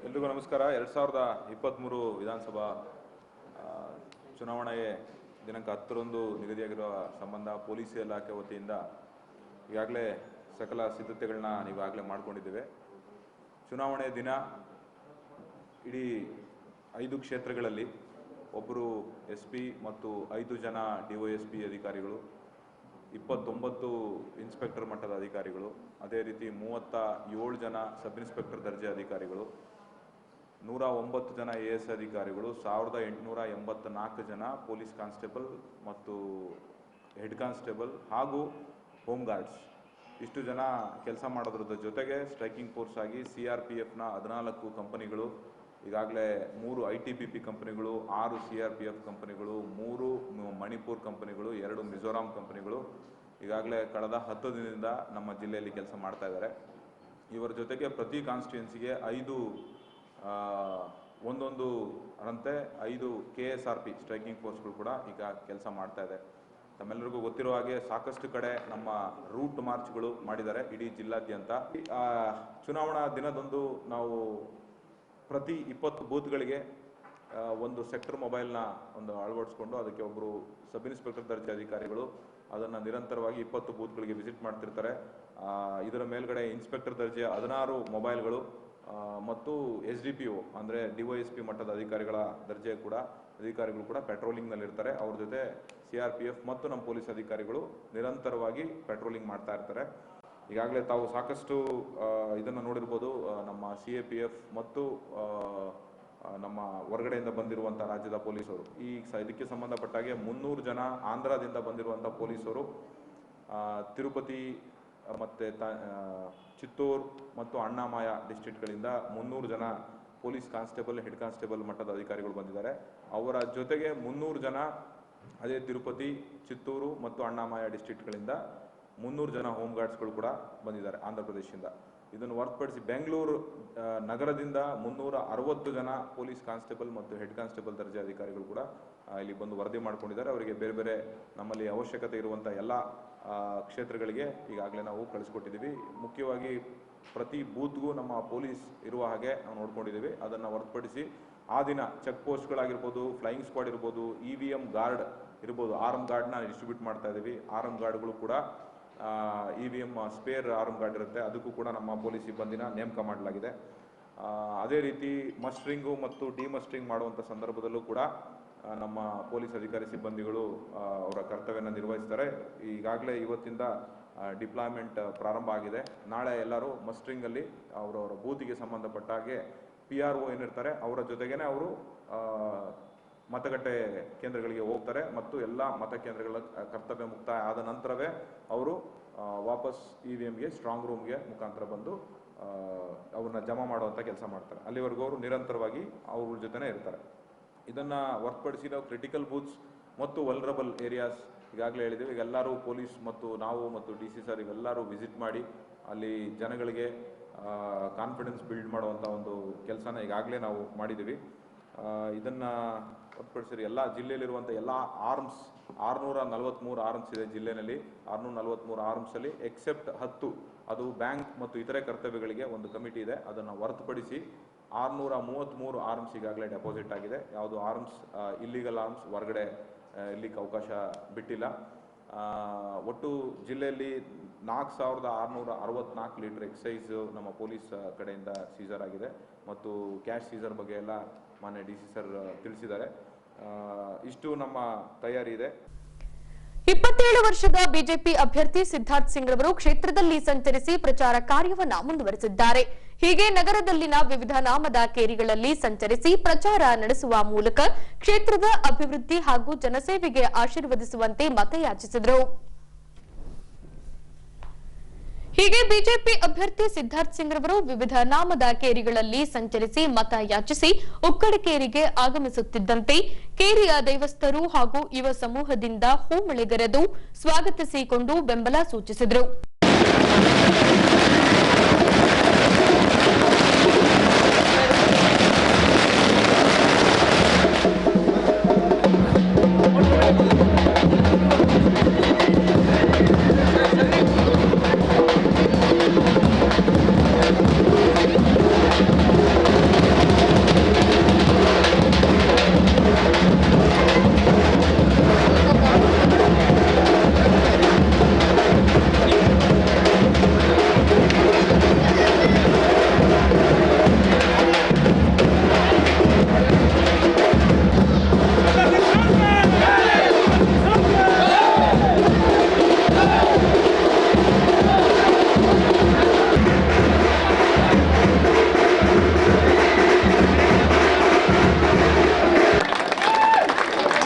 Speaker 4: ಎಲ್ರಿಗೂ ನಮಸ್ಕಾರ. 2023 ವಿಧಾನಸಭಾ ಚುನಾವಣೆಗೆ ದಿನಾಂಕ 10ರಂದು ನಿಗದಿಯಾಗಿರುವ ಸಂಬಂಧ ಪೊಲೀಸ್ ಇಲಾಖೆ ವತಿಯಿಂದ ಈಗಾಗಲೇ ಸಕಲ ಸಿದ್ಧತೆಗಳನ್ನ ನೀವಾಗಲೇ ಮಾಡ್ಕೊಂಡಿದ್ದೇವೆ. ಚುನಾವಣೆ ದಿನ ಇಡೀ 5 ಕ್ಷೇತ್ರಗಳಲ್ಲಿ ಒಬ್ಬರು SP ಮತ್ತು 5 ಜನ DYSP ಅಧಿಕಾರಿಗಳು, 29 ಇನ್ಸ್ಪೆಕ್ಟರ್ ಮಟ್ಟದ ಅಧಿಕಾರಿಗಳು, ಅದೇ ರೀತಿ 37 ಜನ ಸಬ್ ಇನ್ಸ್ಪೆಕ್ಟರ್ ದರ್ಜೆ ಅಧಿಕಾರಿಗಳು, 109 ಜನ AS ಅಧಿಕಾರಿಗಳು, 1884 ಜನ ಪೊಲೀಸ್ ಕಾನ್ಸ್ಟೇಬಲ್ ಮತ್ತು ಹೆಡ್ ಕಾನ್ಸ್ಟೇಬಲ್ ಹಾಗೂ ಹೋಮ್ ಗಾರ್ಡ್ಸ್ ಇಷ್ಟು ಜನ ಕೆಲಸ ಮಾಡೋದ್ರ ಜೊತೆಗೆ ಸ್ಟ್ರೈಕಿಂಗ್ ಫೋರ್ಸ್ ಆಗಿ CRPFನ 14 ಕಂಪನಿಗಳು, ಈಗಾಗಲೇ 3 ITBP ಕಂಪನಿಗಳು, 6 CRPF ಕಂಪನಿಗಳು, 3 ಮಣಿಪುರ್ ಕಂಪನಿಗಳು, 2 ಮಿಜೋರಾಂ ಕಂಪನಿಗಳು ಈಗಾಗಲೇ ಕಳೆದ 10 ದಿನದಿಂದ ನಮ್ಮ ಜಿಲ್ಲೆಯಲ್ಲಿ ಕೆಲಸ ಮಾಡ್ತಾ ಇದ್ದಾರೆ. ಇವರ ಜೊತೆಗೆ ಪ್ರತಿ ಕಾನ್ಸ್ಟಿಟ್ಯೂನ್ಸಿಗೆ 5 ಒಂದೊಂದು ರಂತೆ 5 KSRP ಸ್ಟ್ರೈಕಿಂಗ್ ಫೋರ್ಸ್ಗಳು ಕೂಡ ಈಗ ಕೆಲಸ ಮಾಡ್ತಾ ಇದೆ. ತಮ್ಮೆಲ್ಲರಿಗೂ ಗೊತ್ತಿರೋ ಹಾಗೆ ಸಾಕಷ್ಟು ಕಡೆ ನಮ್ಮ ರೂಟ್ ಮಾರ್ಚ್ಗಳು ಮಾಡಿದ್ದಾರೆ ಇಡೀ ಜಿಲ್ಲಾದ್ಯಂತ. ಚುನಾವಣಾ ದಿನದಂದು ನಾವು ಪ್ರತಿ 20 ಬೂತ್ಗಳಿಗೆ ಒಂದು ಸೆಕ್ಟರ್ ಮೊಬೈಲ್ನ ಅಳವಡಿಸ್ಕೊಂಡು ಅದಕ್ಕೆ ಒಬ್ಬರು ಸಬ್ ಇನ್ಸ್ಪೆಕ್ಟರ್ ದರ್ಜೆ ಅಧಿಕಾರಿಗಳು ಅದನ್ನು ನಿರಂತರವಾಗಿ 20 ಬೂತ್ಗಳಿಗೆ ವಿಸಿಟ್ ಮಾಡ್ತಿರ್ತಾರೆ. ಇದರ ಮೇಲ್ಗಡೆ ಇನ್ಸ್ಪೆಕ್ಟರ್ ದರ್ಜೆಯ 16 ಮೊಬೈಲ್ಗಳು ಮತ್ತು SDPO ಅಂದರೆ DYSP ಮಟ್ಟದ ಅಧಿಕಾರಿಗಳು ಕೂಡ ಪೆಟ್ರೋಲಿಂಗ್ನಲ್ಲಿರ್ತಾರೆ. ಅವ್ರ ಜೊತೆ CRPF ಮತ್ತು ನಮ್ಮ ಪೊಲೀಸ್ ಅಧಿಕಾರಿಗಳು ನಿರಂತರವಾಗಿ ಪೆಟ್ರೋಲಿಂಗ್ ಮಾಡ್ತಾ ಇರ್ತಾರೆ. ಈಗಾಗಲೇ ತಾವು ಸಾಕಷ್ಟು ಇದನ್ನು ನೋಡಿರ್ಬೋದು. ನಮ್ಮ CAPF ಮತ್ತು ನಮ್ಮ ಹೊರಗಡೆಯಿಂದ ಬಂದಿರುವಂಥ ರಾಜ್ಯದ ಪೊಲೀಸರು ಇದಕ್ಕೆ ಸಂಬಂಧಪಟ್ಟಾಗೆ 300 ಜನ ಆಂಧ್ರದಿಂದ ಬಂದಿರುವಂಥ ಪೊಲೀಸರು, ತಿರುಪತಿ ಮತ್ತು ಚಿತ್ತೂರು ಮತ್ತು ಅಣ್ಣಾಮಯ ಡಿಸ್ಟ್ರಿಕ್ಟ್ಗಳಿಂದ 300 ಜನ ಪೊಲೀಸ್ ಕಾನ್ಸ್ಟೇಬಲ್, ಹೆಡ್ ಕಾನ್ಸ್ಟೇಬಲ್ ಮಟ್ಟದ ಅಧಿಕಾರಿಗಳು ಬಂದಿದ್ದಾರೆ. ಅವರ ಜೊತೆಗೆ 300 ಜನ ಅದೇ ತಿರುಪತಿ, ಚಿತ್ತೂರು ಮತ್ತು ಅಣ್ಣಾಮಯ ಡಿಸ್ಟ್ರಿಕ್ಟ್ಗಳಿಂದ 300 ಜನ ಹೋಮ್ ಗಾರ್ಡ್ಸ್ಗಳು ಕೂಡ ಬಂದಿದ್ದಾರೆ ಆಂಧ್ರ ಪ್ರದೇಶದಿಂದ. ಇದನ್ನು ಹೊರತುಪಡಿಸಿ ಬೆಂಗಳೂರು ನಗರದಿಂದ 360 ಜನ ಪೊಲೀಸ್ ಕಾನ್ಸ್ಟೇಬಲ್ ಮತ್ತು ಹೆಡ್ ಕಾನ್ಸ್ಟೇಬಲ್ ದರ್ಜೆ ಅಧಿಕಾರಿಗಳು ಕೂಡ ಇಲ್ಲಿ ಬಂದು ವರದಿ ಮಾಡ್ಕೊಂಡಿದ್ದಾರೆ. ಅವರಿಗೆ ಬೇರೆ ಬೇರೆ ನಮ್ಮಲ್ಲಿ ಅವಶ್ಯಕತೆ ಇರುವಂಥ ಎಲ್ಲ ಕ್ಷೇತ್ರಗಳಿಗೆ ಈಗಾಗಲೇ ನಾವು ಕಳಿಸ್ಕೊಟ್ಟಿದ್ದೀವಿ. ಮುಖ್ಯವಾಗಿ ಪ್ರತಿ ಬೂತ್ಗೂ ನಮ್ಮ ಪೊಲೀಸ್ ಇರುವ ಹಾಗೆ ನಾವು ನೋಡ್ಕೊಂಡಿದ್ದೀವಿ. ಅದನ್ನು ಹೊರತುಪಡಿಸಿ ಆ ದಿನ ಚೆಕ್ ಪೋಸ್ಟ್ಗಳಾಗಿರ್ಬೋದು, ಫ್ಲೈಯಿಂಗ್ ಸ್ಕ್ವಾಡ್ ಇರ್ಬೋದು, EVM ಗಾರ್ಡ್ ಇರ್ಬೋದು, ಆರ್ಮ್ ಗಾರ್ಡ್ನ ಡಿಸ್ಟ್ರಿಬ್ಯೂಟ್ ಮಾಡ್ತಾ ಇದ್ದೀವಿ. ಆರ್ಮ್ ಗಾರ್ಡ್ಗಳು ಕೂಡ EVM ಸ್ಪೇರ್ ಆರ್ಮ್ ಗಾರ್ಡ್ ಇರುತ್ತೆ, ಅದಕ್ಕೂ ಕೂಡ ನಮ್ಮ ಪೊಲೀಸ್ ಸಿಬ್ಬಂದಿನ ನೇಮಕ ಮಾಡಲಾಗಿದೆ. ಅದೇ ರೀತಿ ಮಸ್ಟ್ರಿಂಗು ಮತ್ತು ಡಿಮಸ್ಟ್ರಿಂಗ್ ಮಾಡುವಂಥ ಸಂದರ್ಭದಲ್ಲೂ ಕೂಡ ನಮ್ಮ ಪೊಲೀಸ್ ಅಧಿಕಾರಿ ಸಿಬ್ಬಂದಿಗಳು ಅವರ ಕರ್ತವ್ಯನ ನಿರ್ವಹಿಸ್ತಾರೆ. ಈಗಾಗಲೇ ಇವತ್ತಿಂದ ಡಿಪ್ಲಾಯ್ಮೆಂಟ್ ಪ್ರಾರಂಭ ಆಗಿದೆ. ನಾಳೆ ಎಲ್ಲರೂ ಮಸ್ಟ್ರಿಂಗಲ್ಲಿ ಅವರವರ ಬೂತಿಗೆ ಸಂಬಂಧಪಟ್ಟ ಹಾಗೆ PRO ಏನಿರ್ತಾರೆ ಅವರ ಜೊತೆಗೇನೆ ಅವರು ಮತಗಟ್ಟೆ ಕೇಂದ್ರಗಳಿಗೆ ಹೋಗ್ತಾರೆ ಮತ್ತು ಎಲ್ಲ ಮತಕೇಂದ್ರಗಳ ಕರ್ತವ್ಯ ಮುಕ್ತಾಯ ಆದ ನಂತರವೇ ಅವರು ವಾಪಸ್ EVMಗೆ ಸ್ಟ್ರಾಂಗ್ ರೂಮ್ಗೆ ಮುಖಾಂತರ ಬಂದು ಅವ್ರನ್ನ ಜಮಾ ಮಾಡುವಂಥ ಕೆಲಸ ಮಾಡ್ತಾರೆ. ಅಲ್ಲಿವರೆಗೂ ಅವರು ನಿರಂತರವಾಗಿ ಅವ್ರ ಜೊತೆನೇ ಇರ್ತಾರೆ. ಇದನ್ನು ಹೊರತುಪಡಿಸಿ ನಾವು ಕ್ರಿಟಿಕಲ್ ಬೂತ್ಸ್ ಮತ್ತು ವಲ್ನರಬಲ್ ಏರಿಯಾಸ್ ಈಗಾಗಲೇ ಹೇಳಿದ್ದೀವಿ. ಈಗ ಎಲ್ಲರೂ ಪೊಲೀಸ್ ಮತ್ತು ನಾವು ಮತ್ತು DC ಸರ್ ಇವೆಲ್ಲರೂ ವಿಸಿಟ್ ಮಾಡಿ ಅಲ್ಲಿ ಜನಗಳಿಗೆ ಕಾನ್ಫಿಡೆನ್ಸ್ ಬಿಲ್ಡ್ ಮಾಡುವಂಥ ಒಂದು ಕೆಲಸನ ಈಗಾಗಲೇ ನಾವು ಮಾಡಿದ್ದೀವಿ. ಇದನ್ನು ಹೊರತುಪಡಿಸಿ ಎಲ್ಲ ಜಿಲ್ಲೆಯಲ್ಲಿರುವಂಥ ಎಲ್ಲ ಆರ್ಮ್ಸ್ 643 ಆರ್ಮ್ಸ್ ಇದೆ ಜಿಲ್ಲೆಯಲ್ಲಿ. 643 ಆರ್ಮ್ಸಲ್ಲಿ ಎಕ್ಸೆಪ್ಟ್ 10 ಅದು ಬ್ಯಾಂಕ್ ಮತ್ತು ಇತರೆ ಕರ್ತವ್ಯಗಳಿಗೆ ಒಂದು ಕಮಿಟಿ ಇದೆ. ಅದನ್ನು ಹೊರತುಪಡಿಸಿ 633 ಆರ್ಮ್ಸ್ ಈಗಾಗಲೇ ಡೆಪಾಸಿಟ್ ಆಗಿದೆ. ಯಾವುದು ಆರ್ಮ್ಸ್ ಇಲ್ಲಿಗಲ್ ಆರ್ಮ್ಸ್ ಹೊರಗಡೆ ಇಲ್ಲಿಗೆ ಅವಕಾಶ ಬಿಟ್ಟಿಲ್ಲ. ಒಟ್ಟು ಜಿಲ್ಲೆಯಲ್ಲಿ 4664 ಲೀಟರ್ ಎಕ್ಸೈಸ್ ನಮ್ಮ ಪೊಲೀಸ್ ಕಡೆಯಿಂದ ಸೀಸರ್ ಆಗಿದೆ ಮತ್ತು ಕ್ಯಾಶ್ ಸೀಸರ್ ಬಗ್ಗೆ ಎಲ್ಲ ಮಾನ್ಯ DC ಸರ್ ತಿಳಿಸಿದ್ದಾರೆ. ಇಷ್ಟು ನಮ್ಮ ತಯಾರಿ ಇದೆ.
Speaker 1: 27 ವರ್ಷದ ಬಿಜೆಪಿ ಅಭ್ಯರ್ಥಿ ಸಿದ್ಧಾರ್ಥ್ ಸಿಂಗ್ ರವರು ಕ್ಷೇತ್ರದಲ್ಲಿ ಸಂಚರಿಸಿ ಪ್ರಚಾರ ಕಾರ್ಯವನ್ನ ಮುಂದುವರೆಸಿದ್ದಾರೆ. ಹೀಗೆ ನಗರದಲ್ಲಿನ ವಿವಿಧ ನಾಮದ ಕೇರಿಗಳಲ್ಲಿ ಸಂಚರಿಸಿ ಪ್ರಚಾರ ನಡೆಸುವ ಮೂಲಕ ಕ್ಷೇತ್ರದ ಅಭಿವೃದ್ಧಿ ಹಾಗೂ ಜನಸೇವೆಗೆ ಆಶೀರ್ವದಿಸುವಂತೆ ಮತಯಾಚಿಸಿದರು. ಹೀಗೆ ಬಿಜೆಪಿ ಅಭ್ಯರ್ಥಿ ಸಿದ್ಧಾರ್ಥ್ ಸಿಂಗ್ ರವರು ವಿವಿಧ ನಾಮದ ಕೇರಿಗಳಲ್ಲಿ ಸಂಚರಿಸಿ ಮತ ಯಾಚಿಸಿ ಉಕ್ಕಡಕೇರಿಗೆ ಆಗಮಿಸುತ್ತಿದ್ದಂತೆ ಕೇರಿಯ ದೈವಸ್ಥರು ಹಾಗೂ ಯುವ ಸಮೂಹದಿಂದ ಹೂಮಳೆಗರೆದು ಸ್ವಾಗತಿಸಿಕೊಂಡು ಬೆಂಬಲ ಸೂಚಿಸಿದರು.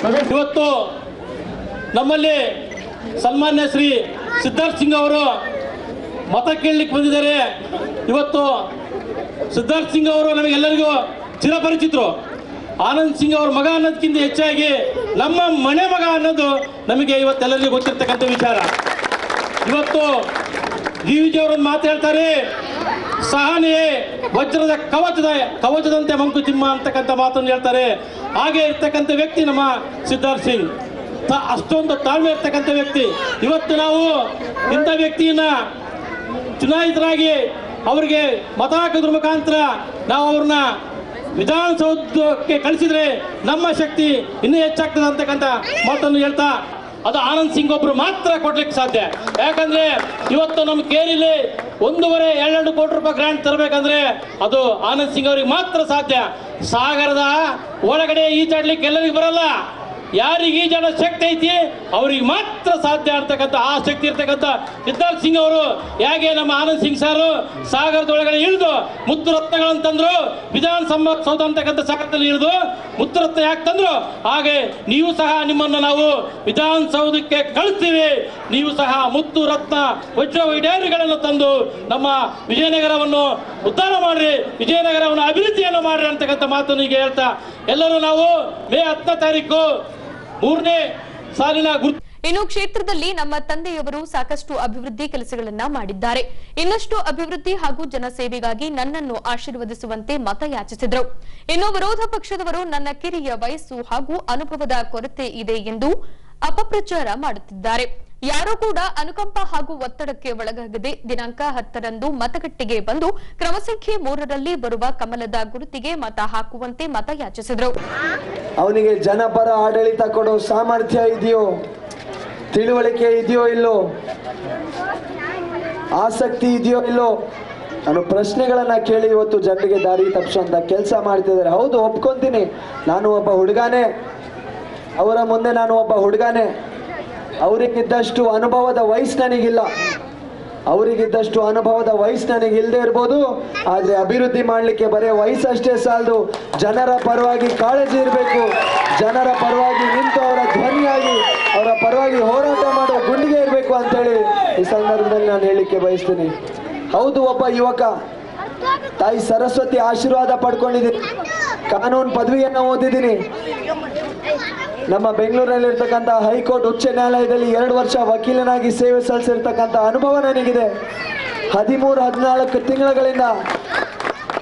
Speaker 5: ಇವತ್ತು ನಮ್ಮಲ್ಲಿ ಸನ್ಮಾನ್ಯ ಶ್ರೀ ಸಿದ್ಧಾರ್ಥ್ ಸಿಂಗ್ ಅವರು ಮತ ಕೇಳಲಿಕ್ಕೆ ಬಂದಿದ್ದಾರೆ. ಇವತ್ತು ಸಿದ್ಧಾರ್ಥ್ ಸಿಂಗ್ ಅವರು ನಮಗೆಲ್ಲರಿಗೂ ಚಿರಪರಿಚಿತರು. ಆನಂದ್ ಸಿಂಗ್ ಅವ್ರ ಮಗ ಅನ್ನೋದಕ್ಕಿಂತ ಹೆಚ್ಚಾಗಿ ನಮ್ಮ ಮನೆ ಮಗ ಅನ್ನೋದು ನಮಗೆ ಇವತ್ತೆಲ್ಲರಿಗೂ ಗೊತ್ತಿರ್ತಕ್ಕಂಥ ವಿಚಾರ. ಇವತ್ತು ಜಿವಿಜಿಯವರನ್ನು ಮಾತಾಡ್ತಾರೆ, ಸಹನೆಯೇ ವಜ್ರದ ಕವಚದಂತೆ ಮಂಕುತಿಮ್ಮ ಅಂತಕ್ಕಂಥ ಮಾತನ್ನು ಹೇಳ್ತಾರೆ. ಹಾಗೆ ಇರ್ತಕ್ಕಂಥ ವ್ಯಕ್ತಿ ನಮ್ಮ ಸಿದ್ಧಾರ್ಥ್ ಸಿಂಗ್, ಅಷ್ಟೊಂದು ತಾಳ್ಮೆ ಇರ್ತಕ್ಕಂಥ ವ್ಯಕ್ತಿ. ಇವತ್ತು ನಾವು ಇಂಥ ವ್ಯಕ್ತಿಯನ್ನ ಚುನಾಯಿತರಾಗಿ ಅವರಿಗೆ ಮತ ಹಾಕೋದ್ರ ಮುಖಾಂತರ ನಾವು ಅವ್ರನ್ನ ವಿಧಾನಸೌಧಕ್ಕೆ ಕಳಿಸಿದ್ರೆ ನಮ್ಮ ಶಕ್ತಿ ಇನ್ನೂ ಹೆಚ್ಚಾಗ್ತದೆ ಅಂತಕ್ಕಂಥ ಮಾತನ್ನು ಹೇಳ್ತಾ, ಅದು ಆನಂದ್ ಸಿಂಗ್ ಒಬ್ರು ಮಾತ್ರ ಕೊಡ್ಲಿಕ್ಕೆ ಸಾಧ್ಯ. ಯಾಕಂದ್ರೆ ಇವತ್ತು ನಮ್ಮ ಕೇರಿಲಿ 1.5-2 ಕೋಟಿ ರೂಪಾಯಿ ಗ್ರಾಂಟ್ ತರಬೇಕಂದ್ರೆ ಅದು ಆನಂದ್ ಸಿಂಗ್ ಅವರಿಗೆ ಮಾತ್ರ ಸಾಧ್ಯ. ಸಾಗರದ ಒಳಗಡೆ ಈಜಾಡ್ಲಿಕ್ಕೆ ಎಲ್ಲರಿಗೂ ಬರಲ್ಲ. ಯಾರಿಗೆ ಈಜಾಡೋ ಶಕ್ತಿ ಐತಿ ಅವ್ರಿಗೆ ಮಾತ್ರ ಸಾಧ್ಯ ಅಂತಕ್ಕಂಥ ಆ ಶಕ್ತಿ ಇರ್ತಕ್ಕಂಥ ಸಿದ್ಧಾರ್ಥ್ ಸಿಂಗ್ ಅವರು ಹೇಗೆ ನಮ್ಮ ಆನಂದ್ ಸಿಂಗ್ ಸಾರು ಸಾಗರದೊಳಗಡೆ ಇಳಿದು ಮುತ್ತು ರತ್ನಗಳನ್ನು ತಂದ್ರು, ವಿಧಾನಸೌಧ ಅಂತಕ್ಕಂಥ ಸಾಗರದಲ್ಲಿ ಇಳಿದು ಮುತ್ತು ರತ್ನ ಯಾಕೆ ತಂದ್ರು, ಹಾಗೆ ನೀವು ಸಹ ನಿಮ್ಮನ್ನು ನಾವು ವಿಧಾನಸೌಧಕ್ಕೆ ಕಳಿಸ್ತೀವಿ. ನೀವು ಸಹ ಮುತ್ತು ರತ್ನ ವಜ್ರ ವೈಡೇರಿಗಳನ್ನು ತಂದು ನಮ್ಮ ವಿಜಯನಗರವನ್ನು ಉದ್ಧಾರ ಮಾಡ್ರಿ, ವಿಜಯನಗರವನ್ನು ಅಭಿವೃದ್ಧಿಯನ್ನು ಮಾಡ್ರಿ ಅಂತಕ್ಕಂಥ ಮಾತನ್ನು ಈಗ ಹೇಳ್ತಾ, ಎಲ್ಲರೂ ನಾವು ಮೇ 10ನೇ ತಾರೀಕು 3ನೇ ಸಾಲಿನ
Speaker 1: ಇನ್ನು ಕ್ಷೇತ್ರದಲ್ಲಿ ನಮ್ಮ ತಂದೆಯವರು ಸಾಕಷ್ಟು ಅಭಿವೃದ್ಧಿ ಕೆಲಸಗಳನ್ನ ಮಾಡಿದ್ದಾರೆ. ಇನ್ನಷ್ಟು ಅಭಿವೃದ್ಧಿ ಹಾಗೂ ಜನಸೇವೆಗಾಗಿ ನನ್ನನ್ನು ಆಶೀರ್ವದಿಸುವಂತೆ ಮತ ಯಾಚಿಸಿದರು. ಇನ್ನು ವಿರೋಧ ಪಕ್ಷದವರು ನನ್ನ ಕಿರಿಯ ವಯಸ್ಸು ಹಾಗೂ ಅನುಭವದ ಕೊರತೆ ಇದೆ ಎಂದು ಅಪಪ್ರಚಾರ ಮಾಡುತ್ತಿದ್ದಾರೆ. ಯಾರೂ ಕೂಡ ಅನುಕಂಪ ಹಾಗೂ ಒತ್ತಡಕ್ಕೆ ಒಳಗಾಗದೆ ದಿನಾಂಕ 10ರಂದು ಮತಗಟ್ಟೆಗೆ ಬಂದು ಕ್ರಮ ಸಂಖ್ಯೆ 3ರಲ್ಲಿ ಬರುವ ಕಮಲದ ಗುರುತಿಗೆ ಮತ ಹಾಕುವಂತೆ ಮತ ಯಾಚಿಸಿದರು.
Speaker 6: ಅವನಿಗೆ ಜನಪರ ಆಡಳಿತ ಕೊಡೋ ಸಾಮರ್ಥ್ಯ ಇದೆಯೋ, ತಿಳುವಳಿಕೆ ಇದೆಯೋ ಇಲ್ಲೋ, ಆಸಕ್ತಿ ಇದೆಯೋ ಇಲ್ಲೋ ನಾನು ಪ್ರಶ್ನೆಗಳನ್ನ ಕೇಳಿ ಇವತ್ತು ಜನರಿಗೆ ದಾರಿ ತಪ್ಪಿಸುವಂತ ಕೆಲಸ ಮಾಡ್ತಿದ್ದಾರೆ. ಹೌದು, ಒಪ್ಕೊಂತೀನಿ, ನಾನು ಒಬ್ಬ ಹುಡುಗಾನೆ, ಅವರ ಮುಂದೆ ನಾನು ಒಬ್ಬ ಹುಡುಗಾನೆ. ಅವರಿಗಿದ್ದಷ್ಟು ಅನುಭವದ ವಯಸ್ಸು ನನಗಿಲ್ಲ, ಅವರಿಗಿದ್ದಷ್ಟು ಅನುಭವದ ವಯಸ್ಸು ನನಗೆ ಇಲ್ಲದೆ ಇರ್ಬೋದು. ಆದರೆ ಅಭಿವೃದ್ಧಿ ಮಾಡಲಿಕ್ಕೆ ಬರೀ ವಯಸ್ಸಷ್ಟೇ ಸಾಲದು, ಜನರ ಪರವಾಗಿ ಕಾಳಜಿ ಇರಬೇಕು. ಜನರ ಪರವಾಗಿ ನಿಂತು ಅವರ ಧ್ವನಿಯಾಗಿ ಅವರ ಪರವಾಗಿ ಹೋರಾಟ ಮಾಡೋ ಗುಂಡಿಗೆ ಇರಬೇಕು ಅಂತೇಳಿ ಈ ಸಂದರ್ಭದಲ್ಲಿ ನಾನು ಹೇಳಲಿಕ್ಕೆ ಬಯಸ್ತೀನಿ. ಹೌದು, ಒಬ್ಬ ಯುವಕ, ತಾಯಿ ಸರಸ್ವತಿ ಆಶೀರ್ವಾದ ಪಡ್ಕೊಂಡಿದ್ದೀನಿ, ಕಾನೂನು ಪದವಿಯನ್ನು ಓದಿದ್ದೀನಿ, ನಮ್ಮ ಬೆಂಗಳೂರಲ್ಲಿರ್ತಕ್ಕಂಥ ಹೈಕೋರ್ಟ್ ಉಚ್ಚ ನ್ಯಾಯಾಲಯದಲ್ಲಿ 2 ವರ್ಷ ವಕೀಲನಾಗಿ ಸೇವೆ ಸಲ್ಲಿಸಿರ್ತಕ್ಕಂಥ ಅನುಭವ ನನಗಿದೆ. 13-14 ತಿಂಗಳುಗಳಿಂದ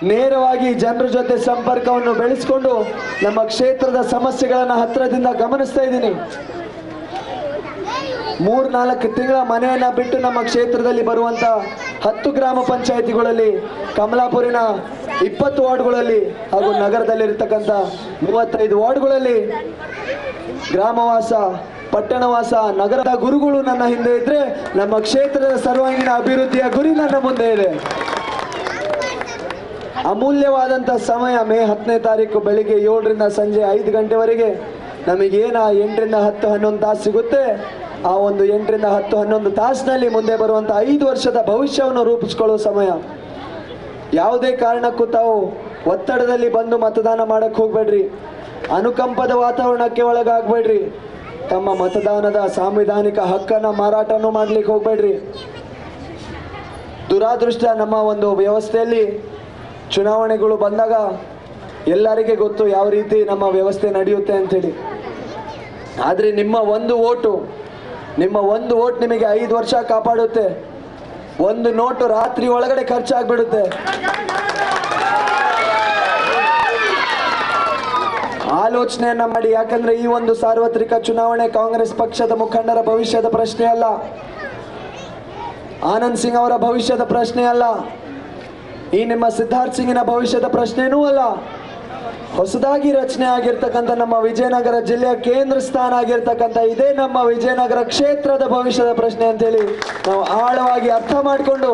Speaker 6: ನೇರವಾಗಿ ಜನರ ಜೊತೆ ಸಂಪರ್ಕವನ್ನು ಬೆಳೆಸಿಕೊಂಡು ನಮ್ಮ ಕ್ಷೇತ್ರದ ಸಮಸ್ಯೆಗಳನ್ನು ಹತ್ತಿರದಿಂದ ಗಮನಿಸ್ತಾ ಇದ್ದೀನಿ. 3-4 ತಿಂಗಳ ಮನೆಯನ್ನ ಬಿಟ್ಟು ನಮ್ಮ ಕ್ಷೇತ್ರದಲ್ಲಿ ಬರುವಂತ 10 ಗ್ರಾಮ ಪಂಚಾಯಿತಿಗಳಲ್ಲಿ, ಕಮಲಾಪುರಿನ 20 ವಾರ್ಡ್ಗಳಲ್ಲಿ ಹಾಗೂ ನಗರದಲ್ಲಿರ್ತಕ್ಕಂಥ 35 ವಾರ್ಡ್ಗಳಲ್ಲಿ ಗ್ರಾಮವಾಸ, ಪಟ್ಟಣವಾಸ, ನಗರದ ಗುರುಗಳು ನನ್ನ ಹಿಂದೆ ಇದ್ರೆ ನಮ್ಮ ಕ್ಷೇತ್ರದ ಸರ್ವಾಂಗೀಣ ಅಭಿವೃದ್ಧಿಯ ಗುರಿ ನನ್ನ ಮುಂದೆ ಇದೆ. ಅಮೂಲ್ಯವಾದಂಥ ಸಮಯ ಮೇ 10ನೇ ತಾರೀಕು ಬೆಳಿಗ್ಗೆ 7ರಿಂದ ಸಂಜೆ 5 ಗಂಟೆವರೆಗೆ ನಮಗೇನ 8ರಿಂದ 10, 11 ತಾಸು ಸಿಗುತ್ತೆ. ಆ ಒಂದು 8ರಿಂದ 10, 11 ತಾಸಿನಲ್ಲಿ ಮುಂದೆ ಬರುವಂಥ 5 ವರ್ಷದ ಭವಿಷ್ಯವನ್ನು ರೂಪಿಸ್ಕೊಳ್ಳೋ ಸಮಯ. ಯಾವುದೇ ಕಾರಣಕ್ಕೂ ತಾವು ಒತ್ತಡದಲ್ಲಿ ಬಂದು ಮತದಾನ ಮಾಡಕ್ಕೆ ಹೋಗ್ಬೇಡ್ರಿ, ಅನುಕಂಪದ ವಾತಾವರಣಕ್ಕೆ ಒಳಗಾಗಬೇಡ್ರಿ, ತಮ್ಮ ಮತದಾನದ ಸಾಂವಿಧಾನಿಕ ಹಕ್ಕನ್ನು ಮಾರಾಟನೂ ಮಾಡ್ಲಿಕ್ಕೆ ಹೋಗ್ಬೇಡ್ರಿ. ದುರಾದೃಷ್ಟ, ನಮ್ಮ ಒಂದು ವ್ಯವಸ್ಥೆಯಲ್ಲಿ ಚುನಾವಣೆಗಳು ಬಂದಾಗ ಎಲ್ಲರಿಗೆ ಗೊತ್ತು ಯಾವ ರೀತಿ ನಮ್ಮ ವ್ಯವಸ್ಥೆ ನಡೆಯುತ್ತೆ ಅಂಥೇಳಿ. ಆದರೆ ನಿಮ್ಮ ಒಂದು ಓಟು ನಿಮಗೆ 5 ವರ್ಷ ಕಾಪಾಡುತ್ತೆ. ಒಂದು ನೋಟು ರಾತ್ರಿ ಒಳಗಡೆ ಖರ್ಚಾಗ್ಬಿಡುತ್ತೆ. ಆಲೋಚನೆಯನ್ನ ಮಾಡಿ, ಯಾಕಂದ್ರೆ ಈ ಒಂದು ಸಾರ್ವತ್ರಿಕ ಚುನಾವಣೆ ಕಾಂಗ್ರೆಸ್ ಪಕ್ಷದ ಮುಖಂಡರ ಭವಿಷ್ಯದ ಪ್ರಶ್ನೆ ಅಲ್ಲ, ಆನಂದ್ ಸಿಂಗ್ ಅವರ ಭವಿಷ್ಯದ ಪ್ರಶ್ನೆ ಅಲ್ಲ, ಈ ನಿಮ್ಮ ಸಿದ್ಧಾರ್ಥ್ ಸಿಂಗಿನ ಭವಿಷ್ಯದ ಪ್ರಶ್ನೆನೂ ಅಲ್ಲ. ಹೊಸದಾಗಿ ರಚನೆ ಆಗಿರ್ತಕ್ಕಂಥ ನಮ್ಮ ವಿಜಯನಗರ ಜಿಲ್ಲೆಯ ಕೇಂದ್ರ ಸ್ಥಾನ ಆಗಿರ್ತಕ್ಕಂಥ ಇದೇ ನಮ್ಮ ವಿಜಯನಗರ ಕ್ಷೇತ್ರದ ಭವಿಷ್ಯದ ಪ್ರಶ್ನೆ ಅಂತೇಳಿ ನಾವು ಆಳವಾಗಿ ಅರ್ಥ ಮಾಡಿಕೊಂಡು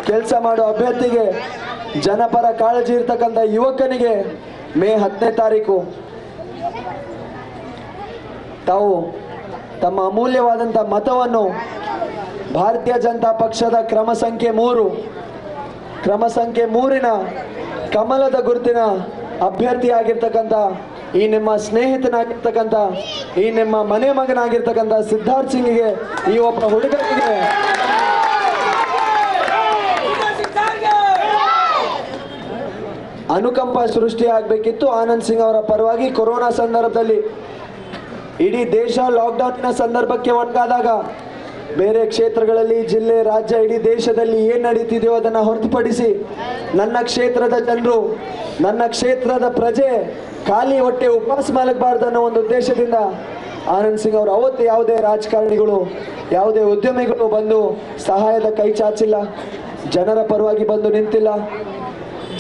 Speaker 6: ಕೆಲಸ ಮಾಡೋ ಅಭ್ಯರ್ಥಿಗೆ, ಜನಪರ ಕಾಳಜಿ ಇರ್ತಕ್ಕಂಥ ಯುವಕನಿಗೆ ಮೇ 10ನೇ ತಾರೀಕು ತಾವು ತಮ್ಮ ಅಮೂಲ್ಯವಾದಂಥ ಮತವನ್ನು ಭಾರತೀಯ ಜನತಾ ಪಕ್ಷದ ಕ್ರಮ ಸಂಖ್ಯೆ 3ನ ಕಮಲದ ಗುರುತಿನ ಅಭ್ಯರ್ಥಿ ಆಗಿರ್ತಕ್ಕಂಥ ಈ ನಿಮ್ಮ ಸ್ನೇಹಿತನಾಗಿರ್ತಕ್ಕಂಥ, ಈ ನಿಮ್ಮ ಮನೆ ಮಗನಾಗಿರ್ತಕ್ಕಂಥ ಸಿದ್ಧಾರ್ಥ್ ಸಿಂಗ್ಗೆ, ಈ ಒಬ್ಬ ಹುಡುಗನಿಗೆ ಅನುಕಂಪ ಸೃಷ್ಟಿಯಾಗಬೇಕಿತ್ತು. ಆನಂದ್ ಸಿಂಗ್ ಅವರ ಪರವಾಗಿ ಕೊರೋನಾ ಸಂದರ್ಭದಲ್ಲಿ ಇಡೀ ದೇಶ ಲಾಕ್ಡೌನ್ನ ಸಂದರ್ಭಕ್ಕೆ ಒಳಗಾದಾಗ ಬೇರೆ ಕ್ಷೇತ್ರಗಳಲ್ಲಿ, ಜಿಲ್ಲೆ, ರಾಜ್ಯ, ಇಡೀ ದೇಶದಲ್ಲಿ ಏನು ನಡೀತಿದೆಯೋ ಅದನ್ನು ಹೊರತುಪಡಿಸಿ ನನ್ನ ಕ್ಷೇತ್ರದ ಜನರು, ನನ್ನ ಕ್ಷೇತ್ರದ ಪ್ರಜೆ ಖಾಲಿ ಹೊಟ್ಟೆ ಉಪವಾಸ ಮಲಗಬಾರ್ದು ಅನ್ನೋ ಒಂದು ಉದ್ದೇಶದಿಂದ ಆನಂದ್ ಸಿಂಗ್ ಅವರು ಅವತ್ತು ಯಾವುದೇ ರಾಜಕಾರಣಿಗಳು, ಯಾವುದೇ ಉದ್ಯಮಿಗಳು ಬಂದು ಸಹಾಯದ ಕೈ ಚಾಚಿಲ್ಲ, ಜನರ ಪರವಾಗಿ ಬಂದು ನಿಂತಿಲ್ಲ.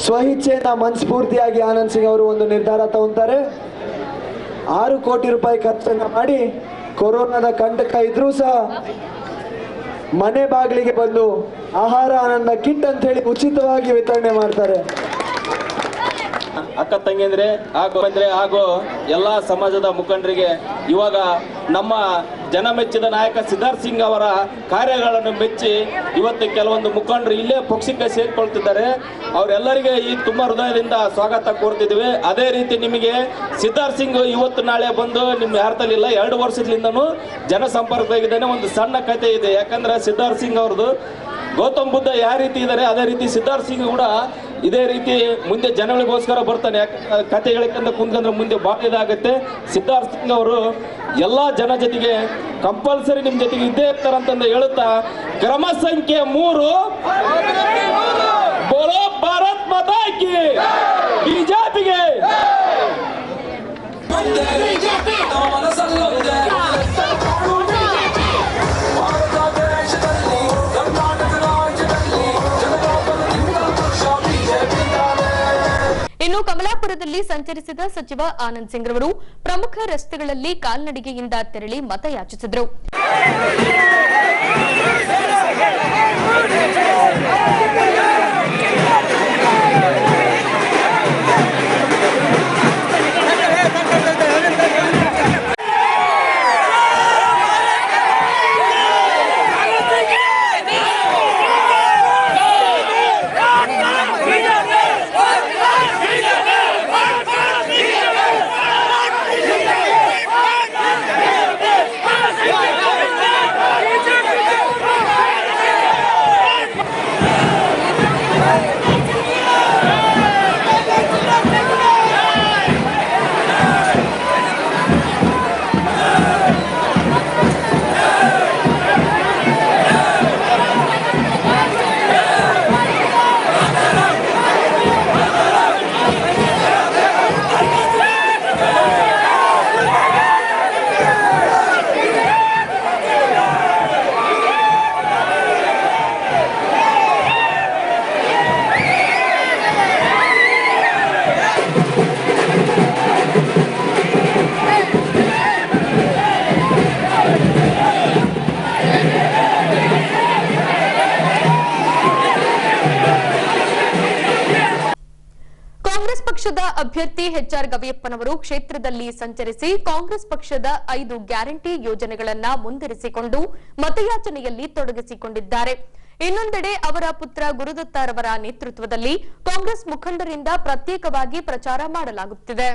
Speaker 6: ಸ್ವಇಚ್ಛೆಯಿಂದ ಮನಸ್ಫೂರ್ತಿಯಾಗಿ ಆನಂದ್ ಸಿಂಗ್ ಅವರು ಒಂದು ನಿರ್ಧಾರ ತಗೊಂತಾರೆ. 6 ಕೋಟಿ ರೂಪಾಯಿ ಖರ್ಚನ್ನು ಮಾಡಿ ಕೊರೋನಾದ ಕಂಟಕ ಇದ್ರೂ ಸಹ ಮನೆ ಬಾಗಿಲಿಗೆ ಬಂದು ಆಹಾರ ಆನಂದ ಕಿಟ್ ಅಂತ ಹೇಳಿ ಉಚಿತವಾಗಿ ವಿತರಣೆ ಮಾಡ್ತಾರೆ.
Speaker 5: ಅಕ್ಕ ತಂಗಿಯಂದ್ರೆ ಹಾಗೂ ಎಲ್ಲ ಸಮಾಜದ ಮುಖಂಡರಿಗೆ ಇವಾಗ ನಮ್ಮ ಜನಮೆಚ್ಚಿದ ನಾಯಕ ಸಿದ್ಧಾರ್ಥ್ ಸಿಂಗ್ ಅವರ ಕಾರ್ಯಗಳನ್ನು ಮೆಚ್ಚಿ ಇವತ್ತು ಕೆಲವೊಂದು ಮುಖಂಡರು ಇಲ್ಲೇ ಪಕ್ಷಕ್ಕೆ ಸೇರಿಕೊಳ್ತಿದ್ದಾರೆ. ಅವರೆಲ್ಲರಿಗೆ ಈ ತುಂಬ ಹೃದಯದಿಂದ ಸ್ವಾಗತ ಕೋರ್ತಿದ್ದೀವಿ. ಅದೇ ರೀತಿ ನಿಮಗೆ ಸಿದ್ಧಾರ್ಥ್ ಸಿಂಗ್ ಇವತ್ತು ನಾಳೆ ಬಂದು ನಿಮ್ಮ ಯಾರದಲ್ಲಿಲ್ಲ, 2 ವರ್ಷದಿಂದನೂ ಜನಸಂಪರ್ಕದಾಗಿದ್ದಾನೆ. ಒಂದು ಸಣ್ಣ ಕಥೆ ಇದೆ. ಯಾಕಂದ್ರೆ ಸಿದ್ಧಾರ್ಥ್ ಸಿಂಗ್ ಅವ್ರದ್ದು ಗೌತಮ್ ಬುದ್ಧ ಯಾವ ರೀತಿ ಇದ್ದಾರೆ ಅದೇ ರೀತಿ ಸಿದ್ಧಾರ್ಥ್ ಸಿಂಗ್ ಕೂಡ ಇದೇ ರೀತಿ ಮುಂದೆ ಜನಗಳಿಗೋಸ್ಕರ ಬರ್ತಾನೆ. ಕತೆ ಹೇಳಿಕಂತ ಕುಂತ್ಕೊಂಡ್ರೆ ಮುಂದೆ ಭಾಳ ಇದಾಗುತ್ತೆ. ಸಿದ್ಧಾರ್ಥ್ ಸಿಂಗ್ ಅವರು ಎಲ್ಲ ಜನ ಜೊತೆಗೆ ಕಂಪಲ್ಸರಿ ನಿಮ್ಮ ಜೊತೆಗೆ ಇದ್ದೇ ಇರ್ತಾರಂತಂದು ಹೇಳುತ್ತಾ ಕ್ರಮ ಸಂಖ್ಯೆ 3 ಬೋಲೋ ಭಾರತ್ ಮಾತಾ ಕಿ ಬಿಜೆಪಿಗೆ.
Speaker 1: ಇನ್ನು ಕಮಲಾಪುರದಲ್ಲಿ ಸಂಚರಿಸಿದ ಸಚಿವ ಆನಂದ್ ಸಿಂಗ್ ರವರು ಪ್ರಮುಖ ರಸ್ತೆಗಳಲ್ಲಿ ಕಾಲ್ನಡಿಗೆಯಿಂದ ತೆರಳಿ ಮತಯಾಚಿಸಿದರು. ಪಕ್ಷದ ಅಭ್ಯರ್ಥಿ ಎಚ್ಆರ್ ಗವಿಯಪ್ಪನವರು ಕ್ಷೇತ್ರದಲ್ಲಿ ಸಂಚರಿಸಿ ಕಾಂಗ್ರೆಸ್ ಪಕ್ಷದ 5 ಗ್ಯಾರಂಟಿ ಯೋಜನೆಗಳನ್ನು ಮುಂದಿರಿಸಿಕೊಂಡು ಮತಯಾಚನೆಯಲ್ಲಿ ತೊಡಗಿಸಿಕೊಂಡಿದ್ದಾರೆ. ಇನ್ನೊಂದೆಡೆ ಅವರ ಪುತ್ರ ಗುರುದತ್ತರವರ ನೇತೃತ್ವದಲ್ಲಿ ಕಾಂಗ್ರೆಸ್ ಮುಖಂಡರಿಂದ ಪ್ರತ್ಯೇಕವಾಗಿ ಪ್ರಚಾರ ಮಾಡಲಾಗುತ್ತಿದೆ.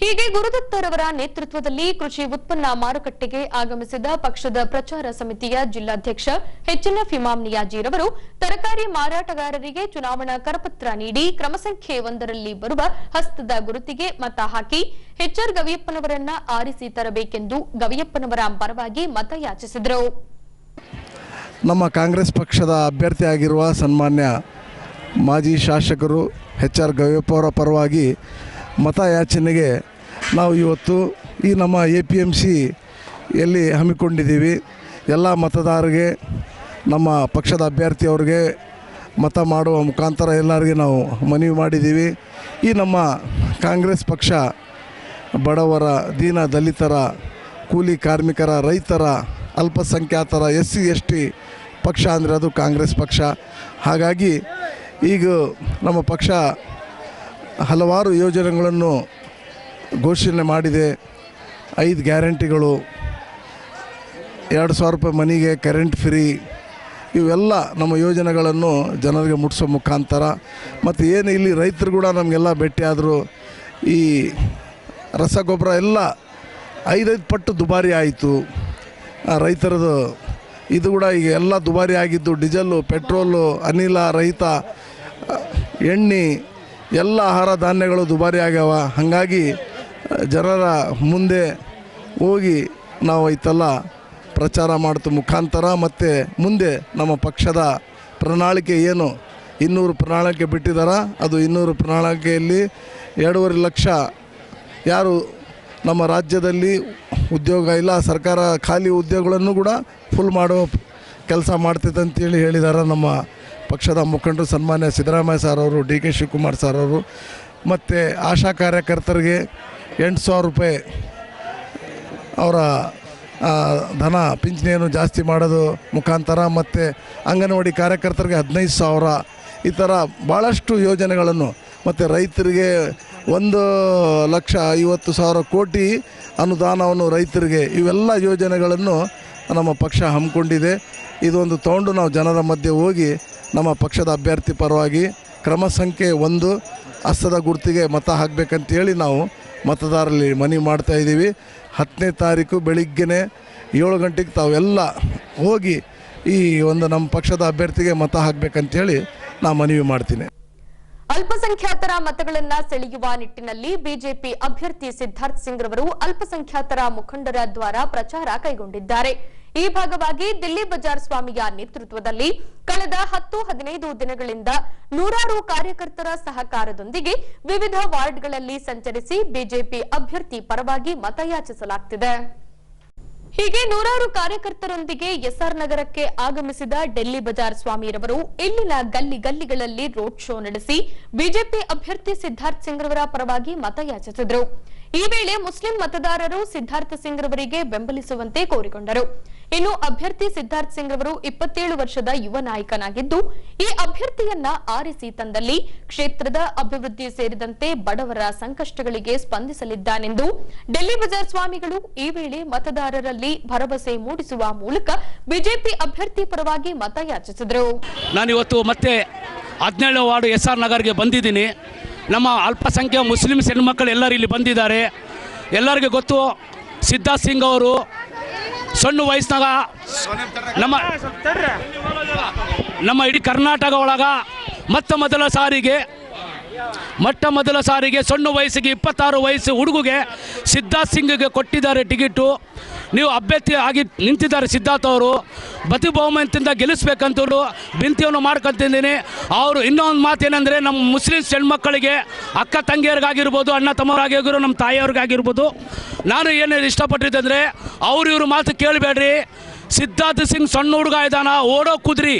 Speaker 1: ಹೀಗೆ ಗುರುದತ್ತರವರ ನೇತೃತ್ವದಲ್ಲಿ ಕೃಷಿ ಉತ್ಪನ್ನ ಮಾರುಕಟ್ಟೆಗೆ ಆಗಮಿಸಿದ ಪಕ್ಷದ ಪ್ರಚಾರ ಸಮಿತಿಯ ಜಿಲ್ಲಾಧ್ಯಕ್ಷ ಎಚ್ಎನ್ಎಫ್ ಇಮಾಮ್ ನಿಯಾಜಿರವರು ತರಕಾರಿ ಮಾರಾಟಗಾರರಿಗೆ ಚುನಾವಣಾ ಕರಪತ್ರ ನೀಡಿ ಕ್ರಮ ಸಂಖ್ಯೆ 1ರಲ್ಲಿ ಬರುವ ಹಸ್ತದ ಗುರುತಿಗೆ ಮತ ಹಾಕಿ ಎಚ್ಆರ್ ಗವಿಯಪ್ಪನವರನ್ನ ಆರಿಸಿ ತರಬೇಕೆಂದು ಗವಿಯಪ್ಪನವರ ಪರವಾಗಿ ಮತಯಾಚಿಸಿದರು.
Speaker 7: ನಮ್ಮ ಕಾಂಗ್ರೆಸ್ ಪಕ್ಷದ ಅಭ್ಯರ್ಥಿಯಾಗಿರುವ ಸನ್ಮಾನ್ಯ ಮಾಜಿ ಶಾಸಕರು ಎಚ್ಆರ್ ಗವಿಯಪ್ಪ ಅವರ ಪರವಾಗಿ ಮತಯಾಚನೆಗೆ ನಾವು ಇವತ್ತು ಈ ನಮ್ಮ APMCಯಲ್ಲಿ ಹಮ್ಮಿಕೊಂಡಿದ್ದೀವಿ. ಎಲ್ಲ ಮತದಾರರಿಗೆ, ನಮ್ಮ ಪಕ್ಷದ ಅಭ್ಯರ್ಥಿಯವ್ರಿಗೆ ಮತ ಮಾಡುವ ಮುಖಾಂತರ ಎಲ್ಲರಿಗೆ ನಾವು ಮನವಿ ಮಾಡಿದ್ದೀವಿ. ಈ ನಮ್ಮ ಕಾಂಗ್ರೆಸ್ ಪಕ್ಷ ಬಡವರ, ದೀನ ದಲಿತರ, ಕೂಲಿ ಕಾರ್ಮಿಕರ, ರೈತರ, ಅಲ್ಪಸಂಖ್ಯಾತರ, SC ST ಪಕ್ಷ ಅಂದರೆ ಅದು ಕಾಂಗ್ರೆಸ್ ಪಕ್ಷ. ಹಾಗಾಗಿ ಈಗ ನಮ್ಮ ಪಕ್ಷ ಹಲವಾರು ಯೋಜನೆಗಳನ್ನು ಘೋಷಣೆ ಮಾಡಿದೆ. 5 ಗ್ಯಾರಂಟಿಗಳು, 2,000 ರೂಪಾಯಿ ಮನೆಗೆ ಕರೆಂಟ್ ಫ್ರೀ, ಇವೆಲ್ಲ ನಮ್ಮ ಯೋಜನೆಗಳನ್ನು ಜನರಿಗೆ ಮುಟ್ಟಿಸೋ ಮುಖಾಂತರ, ಮತ್ತು ಏನು ಇಲ್ಲಿ ರೈತರು ಕೂಡ ನಮಗೆಲ್ಲ ಭೇಟಿಯಾದರು. ಈ ರಸಗೊಬ್ಬರ ಎಲ್ಲ 5 ಪಟ್ಟು ದುಬಾರಿ ಆಯಿತು. ರೈತರದು ಇದು ಕೂಡ ಈಗ ಎಲ್ಲ ದುಬಾರಿ ಆಗಿದ್ದು, ಡೀಸೆಲ್ಲು, ಪೆಟ್ರೋಲು, ಅನಿಲ ರಹಿತ ಎಣ್ಣೆ ಎಲ್ಲ ಆಹಾರ ಧಾನ್ಯಗಳು ದುಬಾರಿ ಆಗ್ಯಾವ. ಹಾಗಾಗಿ ಜನರ ಮುಂದೆ ಹೋಗಿ ನಾವು ಇದೆಲ್ಲ ಪ್ರಚಾರ ಮಾಡ್ತು ಮುಖಾಂತರ, ಮತ್ತು ಮುಂದೆ ನಮ್ಮ ಪಕ್ಷದ ಪ್ರಣಾಳಿಕೆ ಏನು 200 ಪ್ರಣಾಳಿಕೆ ಬಿಟ್ಟಿದ್ದಾರ, ಅದು 200 ಪ್ರಣಾಳಿಕೆಯಲ್ಲಿ 2.5 ಲಕ್ಷ ಯಾರು ನಮ್ಮ ರಾಜ್ಯದಲ್ಲಿ ಉದ್ಯೋಗ ಇಲ್ಲ, ಸರ್ಕಾರ ಖಾಲಿ ಉದ್ಯೋಗಗಳನ್ನು ಕೂಡ ಫುಲ್ ಮಾಡೋ ಕೆಲಸ ಮಾಡ್ತೈತೆ ಅಂತೇಳಿ ಹೇಳಿದ್ದಾರೆ ನಮ್ಮ ಪಕ್ಷದ ಮುಖಂಡರು ಸನ್ಮಾನ್ಯ ಸಿದ್ದರಾಮಯ್ಯ ಸರ್ ಅವರು, ಡಿ ಕೆ ಶಿವಕುಮಾರ್ ಸರ್ ಅವರು. ಮತ್ತು ಆಶಾ ಕಾರ್ಯಕರ್ತರಿಗೆ 8,000 ರೂಪಾಯಿ ಅವರ ಧನ ಪಿಂಚಣಿಯನ್ನು ಜಾಸ್ತಿ ಮಾಡೋದು ಮುಖಾಂತರ, ಮತ್ತು ಅಂಗನವಾಡಿ ಕಾರ್ಯಕರ್ತರಿಗೆ 15,000, ಈ ಥರ ಭಾಳಷ್ಟು ಯೋಜನೆಗಳನ್ನು, ಮತ್ತು ರೈತರಿಗೆ 1,50,000 ಕೋಟಿ ಅನುದಾನವನ್ನು ರೈತರಿಗೆ, ಇವೆಲ್ಲ ಯೋಜನೆಗಳನ್ನು ನಮ್ಮ ಪಕ್ಷ ಹಮ್ಮಿಕೊಂಡಿದೆ. ಇದೊಂದು ತೊಗೊಂಡು ನಾವು ಜನರ ಮಧ್ಯೆ ಹೋಗಿ ನಮ್ಮ ಪಕ್ಷದ ಅಭ್ಯರ್ಥಿ ಪರವಾಗಿ ಕ್ರಮ ಸಂಖ್ಯೆ 1 ಹಸ್ತದ ಗುರುತಿಗೆ ಮತ ಹಾಕಬೇಕಂತೇಳಿ ನಾವು ಮತದಾರರಲ್ಲಿ ಮನವಿ ಮಾಡ್ತಾಯಿದ್ದೀವಿ. 10ನೇ ತಾರೀಕು ಬೆಳಿಗ್ಗೆ 7 ಗಂಟೆಗೆ ತಾವೆಲ್ಲ ಹೋಗಿ ಈ ಒಂದು ನಮ್ಮ ಪಕ್ಷದ ಅಭ್ಯರ್ಥಿಗೆ ಮತ ಹಾಕಬೇಕಂತೇಳಿ ನಾನು ಮನವಿ ಮಾಡ್ತೀನಿ.
Speaker 1: ಅಲ್ಪಸಂಖ್ಯಾತರ ಮತಗಳನ್ನ ಸೆಳೆಯುವ ನಿಟ್ಟಿನಲ್ಲಿ ಬಿಜೆಪಿ ಅಭ್ಯರ್ಥಿ ಸಿದ್ಧಾರ್ಥ್ ಸಿಂಗ್ ರವರು ಅಲ್ಪಸಂಖ್ಯಾತರ ಮುಖಂಡರ ದ್ವಾರ ಪ್ರಚಾರ ಕೈಗೊಂಡಿದ್ದಾರೆ. ಈ ಭಾಗವಾಗಿ ದಿಲ್ಲಿ ಬಜಾರ್ ಸ್ವಾಮಿಯ ನೇತೃತ್ವದಲ್ಲಿ ಕಳೆದ 10-15 ದಿನಗಳಿಂದ ನೂರಾರು ಕಾರ್ಯಕರ್ತರ ಸಹಕಾರದೊಂದಿಗೆ ವಿವಿಧ ವಾರ್ಡ್ಗಳಲ್ಲಿ ಸಂಚರಿಸಿ ಬಿಜೆಪಿ ಅಭ್ಯರ್ಥಿ ಪರವಾಗಿ ಮತಯಾಚಿಸಲಾಗುತ್ತಿದೆ. ಹೀಗೆ ನೂರಾರು ಕಾರ್ಯಕರ್ತರೊಂದಿಗೆ ಎಸ್ಆರ್ ನಗರಕ್ಕೆ ಆಗಮಿಸಿದ ಡೆಲ್ಲಿ ಬಜಾರ್ ಸ್ವಾಮಿರವರು ಇಲ್ಲಿನ ಗಲ್ಲಿಗಳಲ್ಲಿ ರೋಡ್ ಶೋ ನಡೆಸಿ ಬಿಜೆಪಿ ಅಭ್ಯರ್ಥಿ ಸಿದ್ಧಾರ್ಥ್ ಸಿಂಗ್ ರವರ ಪರವಾಗಿ ಮತಯಾಚಿಸಿದರು. ಈ ವೇಳೆ ಮುಸ್ಲಿಂ ಮತದಾರರು ಸಿದ್ಧಾರ್ಥ್ ಸಿಂಗ್ ರವರಿಗೆ ಬೆಂಬಲಿಸುವಂತೆ ಕೋರಿಕೊಂಡರು. ಇನ್ನು ಅಭ್ಯರ್ಥಿ ಸಿದ್ಧಾರ್ಥ್ ಸಿಂಗ್ ರವರು 27 ವರ್ಷದ ಯುವ ನಾಯಕನಾಗಿದ್ದು, ಈ ಅಭ್ಯರ್ಥಿಯನ್ನ ಆರಿಸಿ ತಂದಲ್ಲಿ ಕ್ಷೇತ್ರದ ಅಭಿವೃದ್ಧಿ ಸೇರಿದಂತೆ ಬಡವರ ಸಂಕಷ್ಟಗಳಿಗೆ ಸ್ಪಂದಿಸಲಿದ್ದಾನೆಂದು ಡೆಲ್ಲಿ ಬಜಾರ್ ಸ್ವಾಮಿಗಳು ಈ ವೇಳೆ ಮತದಾರರಲ್ಲಿ ಭರವಸೆ ಮೂಡಿಸುವ ಮೂಲಕ ಬಿಜೆಪಿ ಅಭ್ಯರ್ಥಿ ಪರವಾಗಿ ಮತಯಾಚಿಸಿದರು.
Speaker 5: ನಾನಿವತ್ತು ಮತ್ತೆ 17ನೇ ವಾರ್ಡ್ ಎಸ್ಆರ್ ನಗರ್ಗೆ ಬಂದಿದ್ದೀನಿ. ನಮ್ಮ ಅಲ್ಪಸಂಖ್ಯಾತ ಮುಸ್ಲಿಮ್ಸ್ ಹೆಣ್ಮಕ್ಳು ಎಲ್ಲರೂ ಇಲ್ಲಿ ಬಂದಿದ್ದಾರೆ. ಎಲ್ಲರಿಗೂ ಗೊತ್ತು, ಸಿದ್ಧಾರ್ಥ್ ಸಿಂಗ್ ಅವರು ಸಣ್ಣ ವಯಸ್ಸಿನಾಗ ನಮ್ಮ ಇಡೀ ಕರ್ನಾಟಕ ಒಳಗ ಮೊಟ್ಟ ಮೊದಲ ಸಾರಿಗೆ ಸಣ್ಣ ವಯಸ್ಸಿಗೆ 26 ವಯಸ್ಸು ಹುಡುಗಿಗೆ ಸಿದ್ಧಾರ್ಥ್ ಸಿಂಗ್ಗೆ ಕೊಟ್ಟಿದ್ದಾರೆ ಟಿಕೆಟು. ನೀವು ಅಭ್ಯರ್ಥಿ ಆಗಿ ನಿಂತಿದ್ದಾರೆ ಸಿದ್ಧಾರ್ಥ್ ಅವರು. ಬಹುಮತದಿಂದ ಗೆಲ್ಲಿಸ್ಬೇಕಂತ ವಿನಂತಿಯನ್ನು ಮಾಡ್ಕೊತಿದ್ದೀನಿ. ಅವರು ಇನ್ನೊಂದು ಮಾತೇನೆಂದರೆ, ನಮ್ಮ ಮುಸ್ಲಿಮ್ಸ್ ಹೆಣ್ಮಕ್ಕಳಿಗೆ, ಅಕ್ಕ ತಂಗಿಯರಿಗಾಗಿರ್ಬೋದು, ಅಣ್ಣ ತಮ್ಮರಾಗಿರ್ಬೋದು, ನಮ್ಮ ತಾಯಿಯವ್ರಿಗಾಗಿರ್ಬೋದು, ನಾನು ಏನು ಇಷ್ಟಪಟ್ಟಿದ್ದೆ ಅಂದರೆ, ಇವರು ಮಾತು ಕೇಳಬೇಡ್ರಿ. ಸಿದ್ಧಾರ್ಥ್ ಸಿಂಗ್ ಸಣ್ಣ ಹುಡುಗ ಇದ್ದಾನ, ಓಡೋ ಕುದ್ರಿ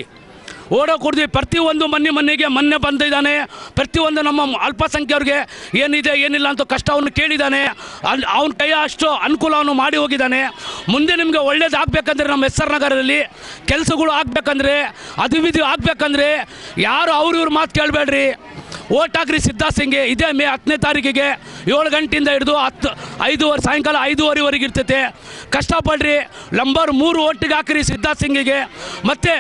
Speaker 5: ಪ್ರತಿಯೊಂದು ಮೊನ್ನೆ ಬಂದಿದ್ದಾನೆ. ಪ್ರತಿಯೊಂದು ನಮ್ಮ ಅಲ್ಪಸಂಖ್ಯಾತರಿಗೆ ಏನಿದೆ ಏನಿಲ್ಲ ಅಂತ ಕಷ್ಟವನ್ನು ಕೇಳಿದ್ದಾನೆ. ಅವನ ಕೈ ಅಷ್ಟು ಅನುಕೂಲವನ್ನು ಮಾಡಿ ಹೋಗಿದ್ದಾನೆ. ಮುಂದೆ ನಿಮಗೆ ಒಳ್ಳೇದಾಗಬೇಕಂದ್ರೆ, ನಮ್ಮ ಎಸ್ ಆರ್ ನಗರದಲ್ಲಿ ಕೆಲಸಗಳು ಆಗಬೇಕಂದ್ರೆ, ಅಭಿವೃದ್ಧಿ ಆಗಬೇಕಂದ್ರೆ ಯಾರು ಇವ್ರ ಮಾತು ಕೇಳಬೇಡ್ರಿ. ಓಟ್ ಹಾಕ್ರಿ ಸಿದ್ಧಾರ್ಥ್ ಸಿಂಗ್ಗೆ. ಇದೇ ಮೇ 10ನೇ ತಾರೀಕಿಗೆ 7 ಗಂಟೆಯಿಂದ ಹಿಡಿದು ಸಾಯಂಕಾಲ 5:30ವರೆಗೆ ಇರ್ತೈತೆ. ಕಷ್ಟಪಡ್ರಿ. ನಂಬರ್ 3 ಓಟಿಗೆ ಹಾಕ್ರಿ ಸಿದ್ಧಾರ್ಥ್ ಸಿಂಗಿಗೆ. ಮತ್ತು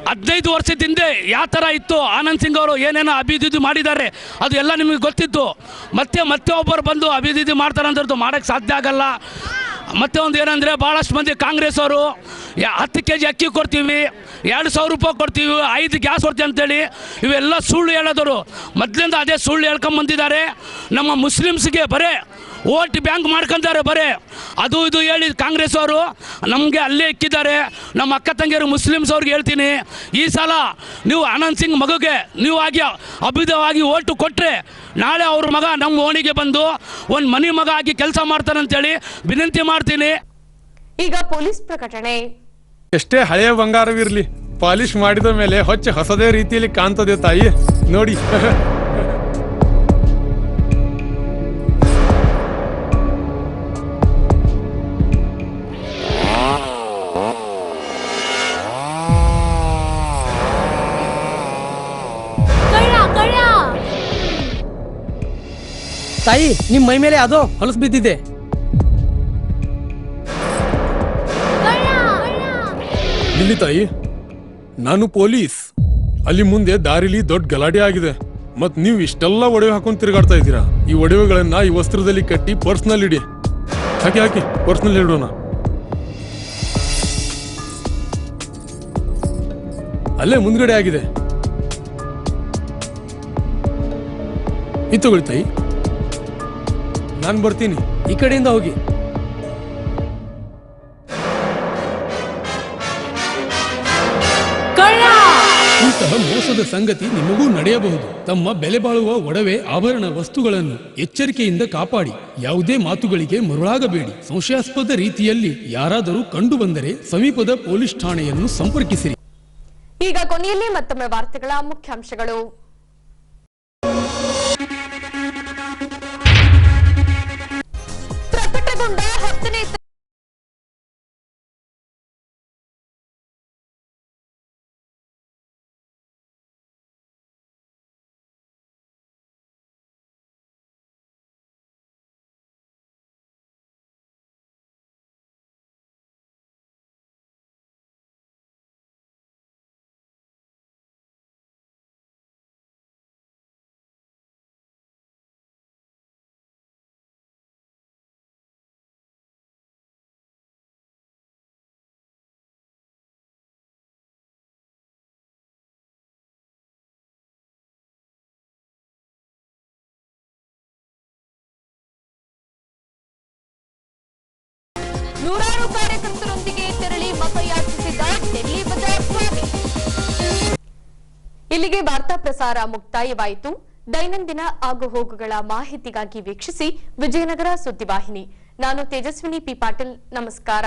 Speaker 5: 15 ವರ್ಷದಿಂದ ಯಾವ ಥರ ಇತ್ತು, ಆನಂದ್ ಸಿಂಗ್ ಅವರು ಏನೇನೋ ಅಭಿವೃದ್ಧಿ ಮಾಡಿದ್ದಾರೆ ಅದು ಎಲ್ಲ ನಿಮಗೆ ಗೊತ್ತಿತ್ತು. ಮತ್ತೆ ಒಬ್ಬರು ಬಂದು ಅಭಿವೃದ್ಧಿ ಮಾಡ್ತಾರೆ ಅಂದ್ರದ್ದು ಮಾಡೋಕ್ಕೆ ಸಾಧ್ಯ ಆಗಲ್ಲ. ಮತ್ತೆ ಒಂದು ಏನಂದರೆ, ಭಾಳಷ್ಟು ಮಂದಿ ಕಾಂಗ್ರೆಸ್ ಅವರು 10 kg ಅಕ್ಕಿ ಕೊಡ್ತೀವಿ, 2,000 ರೂಪಾಯಿ ಕೊಡ್ತೀವಿ, 5 ಗ್ಯಾಸ್ ಕೊಡ್ತೀವಿ ಅಂತೇಳಿ ಇವೆಲ್ಲ ಸುಳ್ಳು ಹೇಳೋದವರು. ಮೊದಲಿಂದ ಅದೇ ಸುಳ್ಳು ಹೇಳ್ಕೊಂಬಂದಿದ್ದಾರೆ. ನಮ್ಮ ಮುಸ್ಲಿಮ್ಸ್ಗೆ ಬರೇ ಓಟ್ ಬ್ಯಾಂಕ್ ಮಾಡ್ಕೊಂತಾರೆ. ಅದು ಇದು ಹೇಳಿ ಕಾಂಗ್ರೆಸ್ ಅವರು ನಮಗೆ ಅಲ್ಲೇ ಇಕ್ಕಿದ್ದಾರೆ. ನಮ್ಮ ಅಕ್ಕ ತಂಗಿಯರು ಮುಸ್ಲಿಮ್ಸ್ ಅವ್ರಿಗೆ ಹೇಳ್ತೀನಿ, ಈ ಸಲ ನೀವು ಆನಂದ್ ಸಿಂಗ್ ಮಗುಗೆ ನೀವು ಅಭಿದವಾಗಿ ಓಟು ಕೊಟ್ಟರೆ, ನಾಳೆ ಅವ್ರ ಮಗ ನಮ್ಮ ಓಣಿಗೆ ಬಂದು ಒಂದು ಮನೆ ಮಗ ಆಗಿ ಕೆಲಸ ಮಾಡ್ತಾನೆ ಅಂತೇಳಿ ವಿನಂತಿ ಮಾಡ್ತೀನಿ.
Speaker 1: ಈಗ ಪೊಲೀಸ್ ಪ್ರಕಟಣೆ.
Speaker 8: ಎಷ್ಟೇ ಹಳೆಯ ಬಂಗಾರವಿರಲಿ, ಪಾಲಿಶ್ ಮಾಡಿದ ಮೇಲೆ ಹೊಸದೇ ರೀತಿಯಲ್ಲಿ ಕಾಣ್ತದೆ ತಾಯಿ ನೋಡಿ.
Speaker 9: ತಾಯಿ, ನಿಮ್ಮ ಮೈ ಮೇಲೆ ಅದು ಹೊಲಸು ಬಿದ್ದಿದೆ.
Speaker 8: ಇಲ್ಲಿ ತಾಯಿ, ನಾನು ಪೊಲೀಸ್. ಅಲ್ಲಿ ಮುಂದೆ ದಾರಿಲಿ ದೊಡ್ಡ ಗಲಾಟೆ ಆಗಿದೆ. ಮತ್ ನೀವು ಇಷ್ಟೆಲ್ಲ ಒಡವೆ ಹಾಕೊಂಡು ತಿರುಗಾಡ್ತಾ ಇದ್ದೀರಾ. ಈ ಒಡವೆಗಳನ್ನ ಈ ವಸ್ತ್ರದಲ್ಲಿ ಕಟ್ಟಿ ಪರ್ಸ್ನಲ್ಲಿ ಇಡಿ. ಹಾಕಿ ಪರ್ಸ್ನಲ್ಲಿ ಇಡೋಣ. ಅಲ್ಲೇ ಮುಂದ್ಗಡೆ ಆಗಿದೆ. ಇದು ತಗೊಳ್ಳಿ ತಾಯಿ. ನಾನು ಬರ್ತೀನಿ.
Speaker 9: ಈ ಕಡೆಯಿಂದ ಹೋಗಿ.
Speaker 8: ಇಂತಹ ಮೋಸದ ಸಂಗತಿ ನಿಮಗೂ ನಡೆಯಬಹುದು. ತಮ್ಮ ಬೆಲೆ ಬಾಳುವ ಒಡವೆ ಆಭರಣ ವಸ್ತುಗಳನ್ನು ಎಚ್ಚರಿಕೆಯಿಂದ ಕಾಪಾಡಿ. ಯಾವುದೇ ಮಾತುಗಳಿಗೆ ಮರುಳಾಗಬೇಡಿ. ಸಂಶಯಾಸ್ಪದ ರೀತಿಯಲ್ಲಿ ಯಾರಾದರೂ ಕಂಡು ಬಂದರೆ ಸಮೀಪದ ಪೊಲೀಸ್ ಠಾಣೆಯನ್ನು ಸಂಪರ್ಕಿಸಿರಿ.
Speaker 1: ಈಗ ಕೊನೆಯಲ್ಲಿ ಮತ್ತೊಮ್ಮೆ ವಾರ್ತೆಗಳ ಮುಖ್ಯಾಂಶಗಳು. ಪ್ರಕಟಗೊಂಡ 10ನೇ ನೂರಾರು ಕಾರ್ಯಕರ್ತರೊಂದಿಗೆ ತೆರಳಿ ಮತಯಾಚಿಸಿದ ಡೆಲ್ಲಿ ಬಜಾರ್ ಸ್ವಾಮಿ. ಇಲ್ಲಿಗೆ ವಾರ್ತಾ ಪ್ರಸಾರ ಮುಕ್ತಾಯವಾಯಿತು. ದೈನಂದಿನ ಆಗುಹೋಗುಗಳ ಮಾಹಿತಿಗಾಗಿ ವೀಕ್ಷಿಸಿ ವಿಜಯನಗರ ಸುದ್ದಿವಾಹಿನಿ. ನಾನು ತೇಜಸ್ವಿನಿ ಪಿ ಪಾಟೀಲ್. ನಮಸ್ಕಾರ.